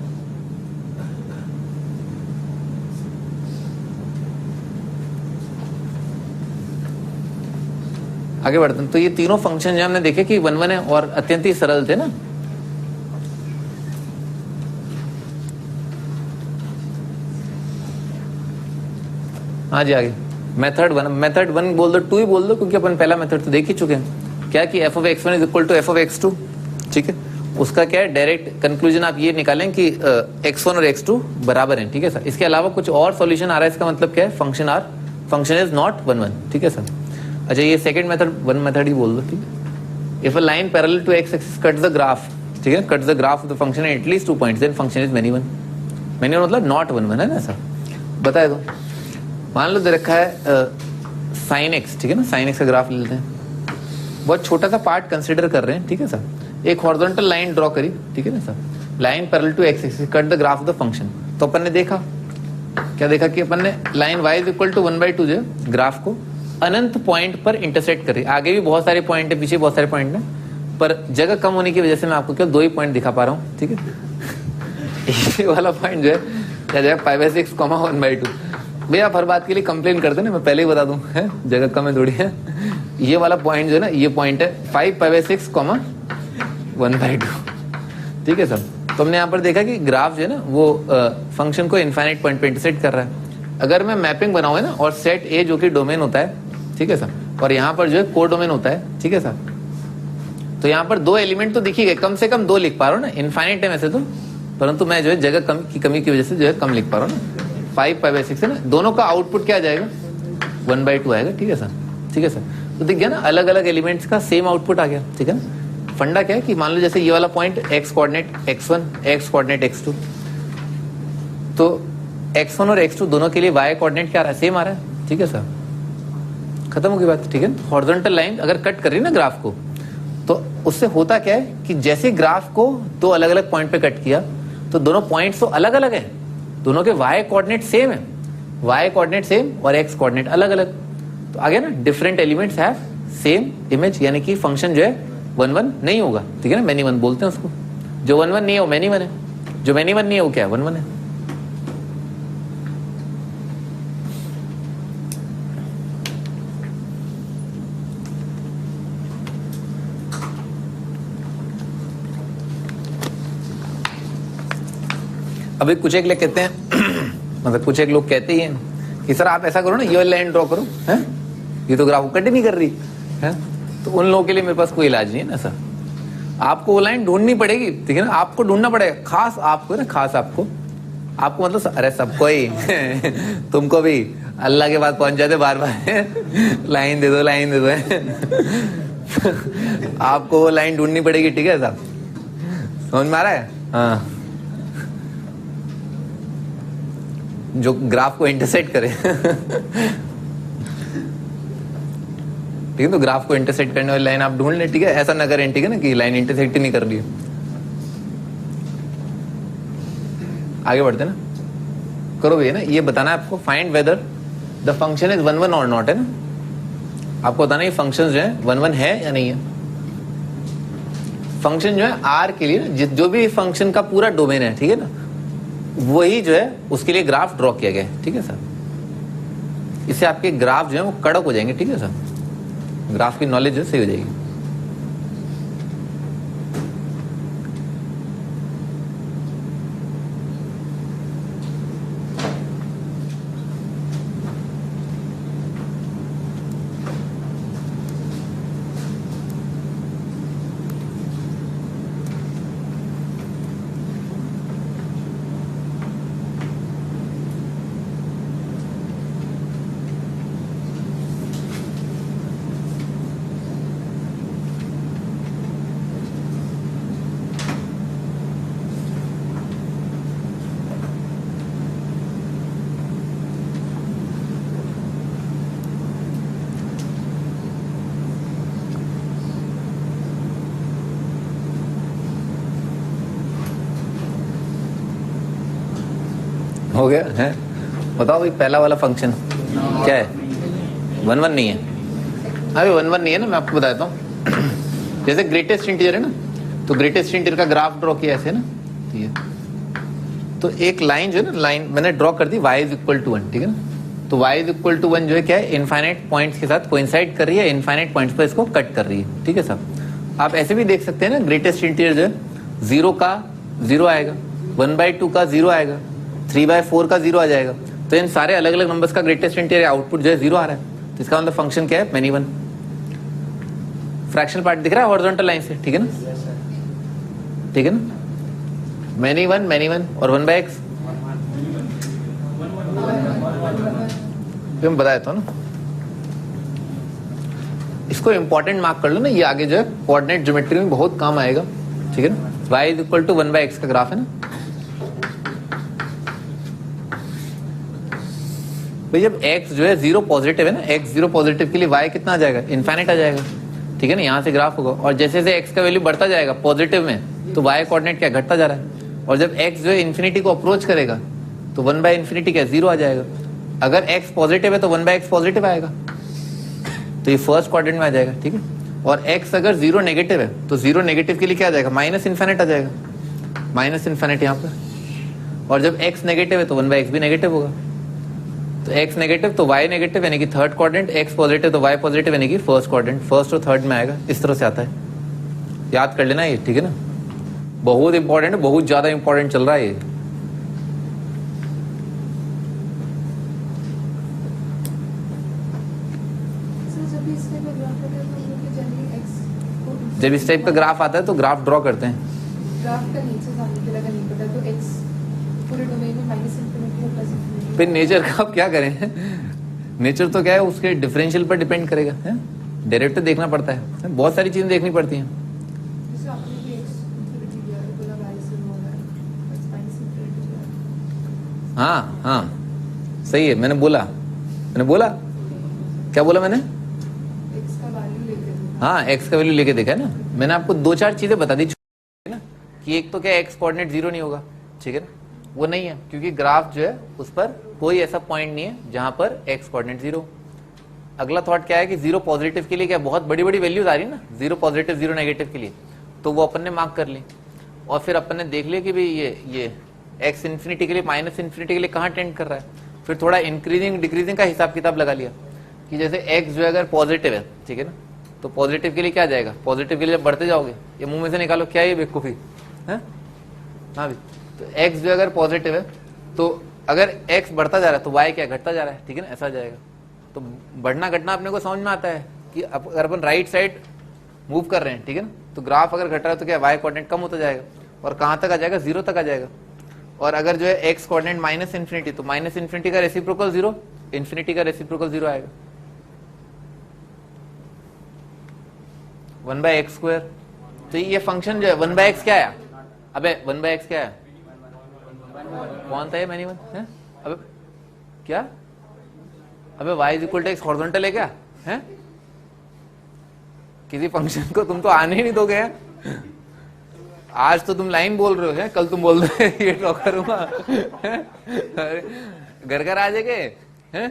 आगे बढ़ते हैं। तो ये तीनों फंक्शन जो हमने देखे कि 1 1 है और अत्यंत ही सरल थे ना। हाँ जी, आगे मेथड वन बोल दो, 2 ही बोल दो, क्योंकि अपन पहला मेथड तो देख ही चुके हैं, क्या कि f of x1 is equal to f of x2, ठीक है। उसका क्या है डायरेक्ट कंक्लूजन आप ये निकालें कि x1 और x2 बराबर हैं, ठीक है सर। इसके अलावा कुछ और सॉल्यूशन आ रहा है, इसका मतलब क्या है, फंक्शन इज नॉट 1 1, ठीक है सर। अच्छा ये सेकंड मेथड, वन मेथड ही बोल दो, ठीक है। If a line parallel to x axis cuts the graph, ठीक है, cuts the graph of the function at least 2 points, then function is many one मतलब नॉट 1 1, है ना सर। बता दो, मान लो दे रखा है साइन एक्स, ठीक है ना, साइन एक्स का ग्राफ ले लेते हैं। बहुत छोटा सा पार्ट कंसिडर कर रहे हैं, ठीक है सर। एक हॉरिजॉन्टल लाइन ड्रॉ करी, ठीक है ना sir, line parallel to x axis cut the graph of the function. तो अपन ने देखा, क्या देखा कि अपन ने line y is equal to 1/2 जो ग्राफ को अनंत पॉइंट पर इंटरसेक्ट करी। आगे भी बहुत सारे पॉइंट है, पीछे बहुत सारे पॉइंट है, पर जगह कम होने की वजह से मैं आपको केवल 2 ही पॉइंट दिखा पा रहा हूँ, ठीक है। ये वाला पॉइंट जो है क्या जाए 5/6, 1/2। भैया आप हर बात के लिए कंप्लेन करते ना, मैं पहले ही बता दूं, है जगह कम है थोड़ी है। ये वाला पॉइंट जो है ना, ये पॉइंट है 5/6, 1/2, ठीक है सर। तो हमने यहाँ पर देखा कि ग्राफ जो है ना वो फंक्शन को इनफाइनाइट पॉइंट पे इंटरसेक्ट कर रहा है। अगर मैं मैपिंग बनाऊँ है ना, और सेट ए जो कि डोमेन होता है, ठीक है सर, और यहाँ पर जो है को डोमेन होता है, ठीक है सर। तो यहाँ पर 2 एलिमेंट तो दिख ही गए, कम से कम 2 लिख पा रहा हूँ ना, इनफाइनाइट है वैसे तो, परंतु मैं जो है जगह की कमी की वजह से जो है कम लिख पा रहा हूँ ना। 5/6 है ना, दोनों का आउटपुट क्या आ जाएगा, 1/2 आएगा, ठीक है सर, ठीक है सर। तो दिख गया ना, अलग अलग एलिमेंट्स का सेम आउटपुट आ गया, ठीक है ना। फंडा क्या है कि मान लो जैसे ये वाला point x coordinate x1, x coordinate x2, तो x1 और x2 दोनों के लिए y कोऑर्डिनेट क्या आ रहा है, सेम आ रहा है, ठीक है सर। खत्म हो गई बात, ठीक है। हॉरिजॉन्टल लाइन अगर कट कर रही है ना ग्राफ को, तो उससे होता क्या है कि जैसे ग्राफ को 2 अलग अलग पॉइंट पे कट किया, तो दोनों पॉइंट्स तो अलग अलग है, दोनों के y कोऑर्डिनेट सेम है, y कोऑर्डिनेट सेम और x कोऑर्डिनेट अलग अलग। तो आ गया ना, different elements have same image, यानी कि फंक्शन जो है 1 1 नहीं होगा, ठीक है ना, मेनी वन बोलते हैं उसको। जो 1 1 नहीं है वो मेनी वन है, जो मेनी वन नहीं है वो क्या है, 1 1 है। अभी कुछ एक लोग कहते हैं मतलब कुछ एक लोग कहते ही हैं कि सर आप ऐसा करो ना, ये वाली लाइन ड्रॉ करो, है ये तो ग्राफ कट ही नहीं कर रही है। तो उन लोगों के लिए मेरे पास कोई इलाज नहीं है ना सर। आपको वो लाइन ढूंढनी पड़ेगी, ठीक है ना, आपको ढूंढना पड़ेगा, खास आपको ना, खास आपको मतलब अरे सबको ही तुमको भी अल्लाह के पास पहुंच जाते बार बार लाइन दे दो, लाइन दे दो। आपको वो लाइन ढूंढनी पड़ेगी, ठीक है साहब, समझ में आ रहा है। हाँ, जो ग्राफ को इंटरसेक्ट करे। ठीक है, तो ग्राफ को इंटरसेक्ट करने वाली लाइन आप ढूंढ लें, ठीक है। ऐसा ना करें, ठीक है ना, कि लाइन इंटरसेक्ट ही नहीं कर रही है। आगे बढ़ते ना, करो भैया ना, ये बताना है आपको, find whether the function is 1 1 और नॉट, है ना। आपको बताना ये फंक्शन जो है 1 1 है या नहीं है। फंक्शन जो है आर के लिए जो भी फंक्शन का पूरा डोमेन है, ठीक है ना, वही जो है उसके लिए ग्राफ ड्रॉ किया गया है, ठीक है सर। इससे आपके ग्राफ जो है वो कड़क हो जाएंगे, ठीक है सर, ग्राफ की नॉलेज जो सही हो जाएगी। हो गया है। बताओ भाई, पहला वाला फंक्शन क्या है, 1 1 नहीं है। अभी 1 1 नहीं है ना, मैं आपको बताता हूँ। जैसे ग्रेटेस्ट इंटीजर है ना, तो ग्रेटेस्ट इंटीजर का ग्राफ ड्रॉ किया ऐसे ना, ये तो एक लाइन जो है ना, लाइन मैंने ड्रॉ कर दी y इज इक्वल टू 1, ठीक है ना। तो y इज इक्वल टू 1 जो है क्या है, इनफाइनाइट पॉइंट्स के साथ कोइंसाइड कर रही है, इनफाइनाइट पॉइंट्स पर इसको कट कर रही है, ठीक है सर। आप ऐसे भी देख सकते हैं ना, ग्रेटेस्ट इंटीजर जो है 0 का 0 आएगा, 1/2 का 0 आएगा, 3/4 का 0 आ जाएगा। तो इन सारे अलग अलग नंबर्स का ग्रेटेस्ट इंटीजर आउटपुट जो है 0 आ रहा है। तो इसका मतलब फंक्शन क्या है, मेनी वन। फ्रैक्शनल पार्ट दिख रहा है हॉरिजॉन्टल लाइन से, ठीक है ना। ठीक है ना, मैनी वन और 1/x मैं बता देता हूँ ना, इसको इंपॉर्टेंट मार्क कर लो ना, ये आगे जो है कोऑर्डिनेट ज्योमेट्री में बहुत काम आएगा, ठीक है ना। y is equal to 1/x का ग्राफ है ना भाई, जब x जो है 0 पॉजिटिव है ना, x 0 पॉजिटिव के लिए y कितना आ जाएगा, इनफाइनाइट आ जाएगा, ठीक है ना। यहां से ग्राफ होगा और जैसे जैसे x का वैल्यू बढ़ता जाएगा पॉजिटिव में तो y कोऑर्डिनेट क्या घटता जा रहा है, और जब x जो है इन्फिनिटी को अप्रोच करेगा तो 1/∞ क्या 0 आ जाएगा। अगर x पॉजिटिव है तो 1/x पॉजिटिव आएगा, तो ये फर्स्ट क्वाड्रेंट में आ जाएगा, ठीक है। और x अगर 0 नेगेटिव है तो 0 नेगेटिव के लिए क्या आ जाएगा, -∞ आ जाएगा, -∞ यहाँ पर। और जब x नेगेटिव है तो 1/x भी नेगेटिव होगा, तो x नेगेटिव तो y नेगेटिव यानी कि थर्ड क्वाड्रेंट, x पॉजिटिव तो y पॉजिटिव यानी कि फर्स्ट क्वाड्रेंट, फर्स्ट और थर्ड में आएगा, इस तरह से आता है, याद कर लेना ये, ठीक है ना। बहुत इंपॉर्टेंट है, बहुत ज्यादा इंपॉर्टेंट चल रहा है ये। जब इस टाइप का ग्राफ आता है तो ग्राफ ड्रॉ करते हैं, ग्राफ का नीचे जाने के लगा नहीं पता, तो x पूरे डोमेन में -∞ और +∞ फिर नेचर का आप क्या करें, नेचर तो क्या है उसके डिफरेंशियल पर डिपेंड करेगा, है डेरिवेटिव देखना पड़ता है, बहुत सारी चीजें देखनी पड़ती हैं। जैसे आपने भी x ∞ दिया है, बोला y से हो रहा है, बस -∞ दिया। हाँ सही है, मैंने बोला क्या बोला मैंने, x का वैल्यू लेके देखा। हाँ x का वैल्यू लेके देखा है ना, मैंने आपको 2-4 चीजें बता दी ना, कि एक तो क्या x कोऑर्डिनेट 0 नहीं होगा, ठीक है ना, वो नहीं है क्योंकि ग्राफ जो है उस पर कोई ऐसा पॉइंट नहीं है जहां पर x कोऑर्डिनेट 0। अगला थॉट क्या है कि 0 पॉजिटिव के लिए क्या बहुत बड़ी बड़ी वैल्यूज आ रही है ना, 0 पॉजिटिव 0 नेगेटिव के लिए, तो वो अपन ने मार्क कर ली और फिर अपन ने देख लिया कि भाई ये x इन्फिनिटी के लिए -∞ के लिए कहाँ टेंड कर रहा है, फिर थोड़ा इंक्रीजिंग डिक्रीजिंग का हिसाब किताब लगा लिया कि जैसे x जो है अगर पॉजिटिव है, ठीक है ना, तो पॉजिटिव के लिए क्या जाएगा, पॉजिटिव के लिए जब बढ़ते जाओगे, ये मुंह में से निकालो क्या ये बेवकूफी है, हाँ भी, तो x जो अगर पॉजिटिव है तो अगर x बढ़ता जा रहा है तो y क्या घटता जा रहा है, ठीक है ना, ऐसा जाएगा। तो बढ़ना घटना अपने को समझ में आता है कि अगर अपन राइट साइड मूव कर रहे हैं, ठीक है ना, तो ग्राफ अगर घट रहा है तो क्या y कोऑर्डिनेट कम होता जाएगा और कहां तक आ जाएगा, 0 तक आ जाएगा। और अगर जो है x कोऑर्डिनेट -∞ तो -∞ का रेसिप्रोकल 0, इन्फिनिटी का रेसिप्रोकल 0 आएगा, 1/x²। तो ये फंक्शन जो है 1/x क्या है, अबे 1/x क्या है, कौन था ये मैनी वन है, अबे क्या, अबे y is equal to x horizontal है क्या है, किसी फंक्शन को तुम तो आने ही नहीं दोगे हैं? आज तो तुम लाइन बोल रहे हो है, कल तुम बोल रहे हो ये ड्रॉ करूंगा, घर घर आ जाएंगे हैं,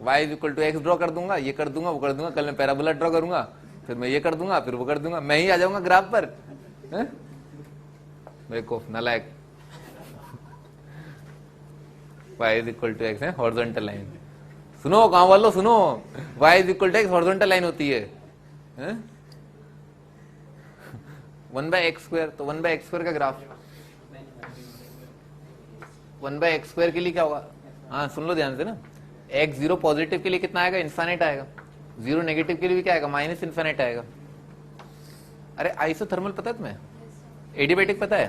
y is equal to x draw कर दूंगा, ये कर दूंगा, वो कर दूंगा, कल मैं पैराबोला ड्रॉ करूंगा, फिर मैं ये कर दूंगा, फिर वो कर दूंगा, मैं ही आ जाऊंगा ग्राफ पर, बेवकूफ नालायक। y is equal to x है हॉरिजॉन्टल लाइन, सुनो गांव वालों सुनो, y is equal to x horizontal line होती है 1/x², तो 1/x² का ग्राफ 1/x² के लिए क्या होगा, हाँ सुन लो ध्यान से ना, x 0 पॉजिटिव के लिए कितना आएगा, इनफाइनाइट आएगा, 0 नेगेटिव के लिए भी क्या आएगा, -∞ आएगा। अरे आइसोथर्मल पता है तुम्हें, एडियाबैटिक पता है,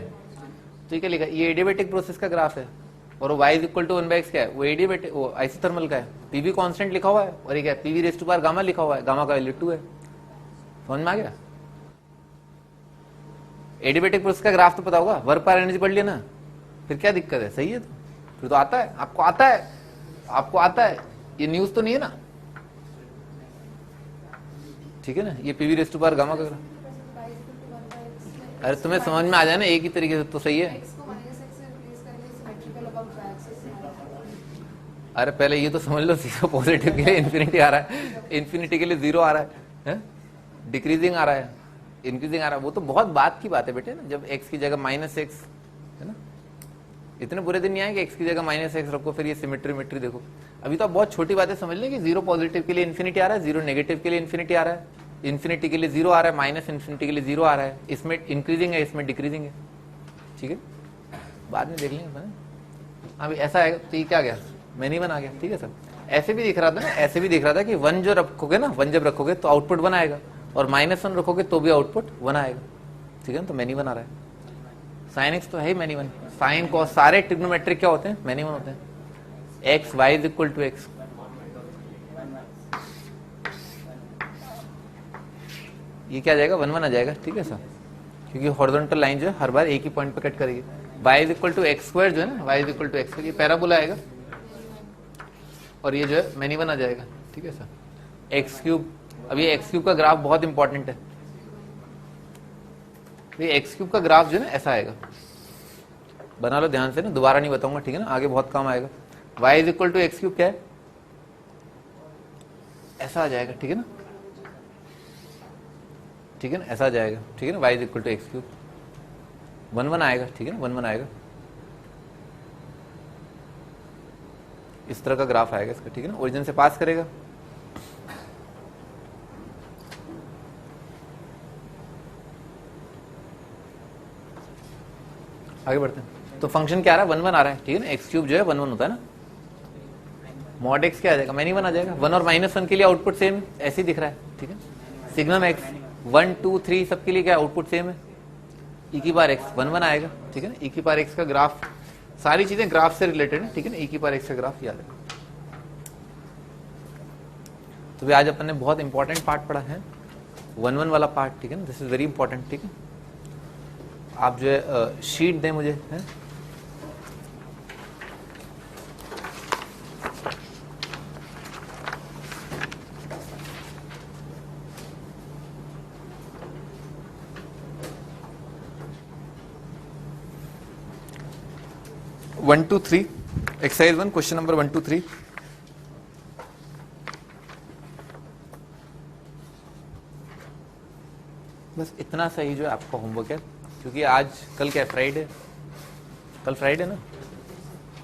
तो क्या लिखा, ये एडियाबैटिक प्रोसेस का ग्राफ है और y is equal to 1/x क्या है, वो एडियाबैटिक वो आइसोथर्मल का है, पीवी कांस्टेंट लिखा हुआ है और ये क्या है, pv⁻⁴ गामा लिखा हुआ है, गामा का वैल्यू 2 है, समझ में आ गया। एडियाबैटिक प्रोसेस का ग्राफ तो पता होगा, वर्क पर एनर्जी पढ़ लिया ना, फिर क्या दिक्कत है, सही है, तो फिर तो आता है, आपको आता है, ये न्यूज तो नहीं है ना, ठीक है ना, ये pv⁻⁴ गामा का, अरे तुम्हें समझ में आ जाए ना एक ही तरीके से तो सही है। x को -x से रिप्लेस करके सिमेट्रिकल अबाउट y एक्सिस। अरे पहले ये तो समझ लो 0 पॉजिटिव के लिए इन्फिनिटी आ रहा है, इन्फिनिटी के लिए 0 आ रहा है, डिक्रीजिंग आ रहा है, इंक्रीजिंग आ रहा है, वो तो बहुत बात की बात है बेटे ना, जब x की जगह -x है ना, इतने बुरे दिन नहीं आएंगे x की जगह -x रखो, फिर ये सिमेट्री देखो। अभी तो आप बहुत छोटी बातें समझ लें कि 0 पॉजिटिव के लिए इन्फिनिटी आ रहा है, 0 नेगेटिव के लिए इन्फिनिटी आ रहा है, इन्फिनिटी के लिए 0 आ रहा है, -∞ के लिए 0 आ रहा है, इसमें इंक्रीजिंग है, इसमें डिक्रीजिंग है, ठीक है, बाद में देख लेंगे। अभी ऐसा है तो ये क्या गया, मैनी 1 आ गया, ठीक है सर। ऐसे भी दिख रहा था ना, ऐसे भी दिख रहा था कि 1 जो रखोगे ना, 1 जब रखोगे तो आउटपुट 1 आएगा और -1 रखोगे तो भी आउटपुट 1 आएगा, ठीक है ना, तो मैनी वन आ रहा है। साइन एक्स तो है ही मैनी वन, साइन कॉस सारे ट्रिग्नोमेट्रिक क्या होते हैं, मैनी वन होते हैं। X y is equal to x, ये क्या आ जाएगा, 1 1 आ जाएगा, ठीक है सर, क्योंकि हॉरिजॉन्टल लाइन जो है हर बार एक ही पॉइंट पे कट करेगी। y is equal to x square जो है ना, y is equal to x, ये पैराबोला आएगा और ये जो है मैनी वन आ जाएगा, ठीक है सर। एक्स क्यूब, अब ये एक्स क्यूब का ग्राफ बहुत इंपॉर्टेंट है, ये एक्स क्यूब का ग्राफ जो है ना ऐसा आएगा, बना लो ध्यान से ना, दोबारा नहीं बताऊंगा, ठीक है ना, आगे बहुत काम आएगा। y is equal to x cube क्या है, ऐसा आ जाएगा, ठीक है ना, ठीक है ना, ऐसा आ जाएगा, ठीक है ना, y is equal to x cube, 1 1 आएगा, ठीक है ना, 1 1 आएगा, इस तरह का ग्राफ आएगा इसका, ठीक है ना, ओरिजिन से पास करेगा। आगे बढ़ते हैं, तो फंक्शन क्या आ रहा है, 1 1 आ रहा है, ठीक है ना, एक्स क्यूब जो है 1 1 होता है ना, मॉड एक्स क्या आ जाएगा, मैनी वन आ जाएगा। 1 और -1 के लिए आउटपुट सेम ऐसे ही दिख रहा है, ठीक है, सिग्नम एक्स 1 2 3 सबके लिए क्या आउटपुट सेम है, e की बार x 1 1 आएगा, ठीक है ना, e की बार x का ग्राफ, सारी चीजें ग्राफ से रिलेटेड है, ठीक है ना, e की बार x का ग्राफ याद है। तो भी आज अपन ने बहुत इंपॉर्टेंट पार्ट पढ़ा है, 1 1 वाला पार्ट, ठीक है ना, दिस इज वेरी इंपॉर्टेंट, ठीक है। आप जो है शीट दें मुझे, है 1 2 3 एक्सरसाइज 1 क्वेश्चन नंबर 1 2 3। बस इतना सही जो है आपका होमवर्क है, क्योंकि आज कल क्या फ्राइडे, कल फ्राइडे ना,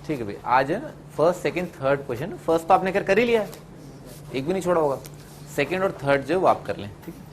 ठीक है भाई, आज है ना first second third question, first तो आपने कर ही लिया है, एक भी नहीं छोड़ा होगा, सेकंड और थर्ड जो है वो आप कर लें, ठीक है।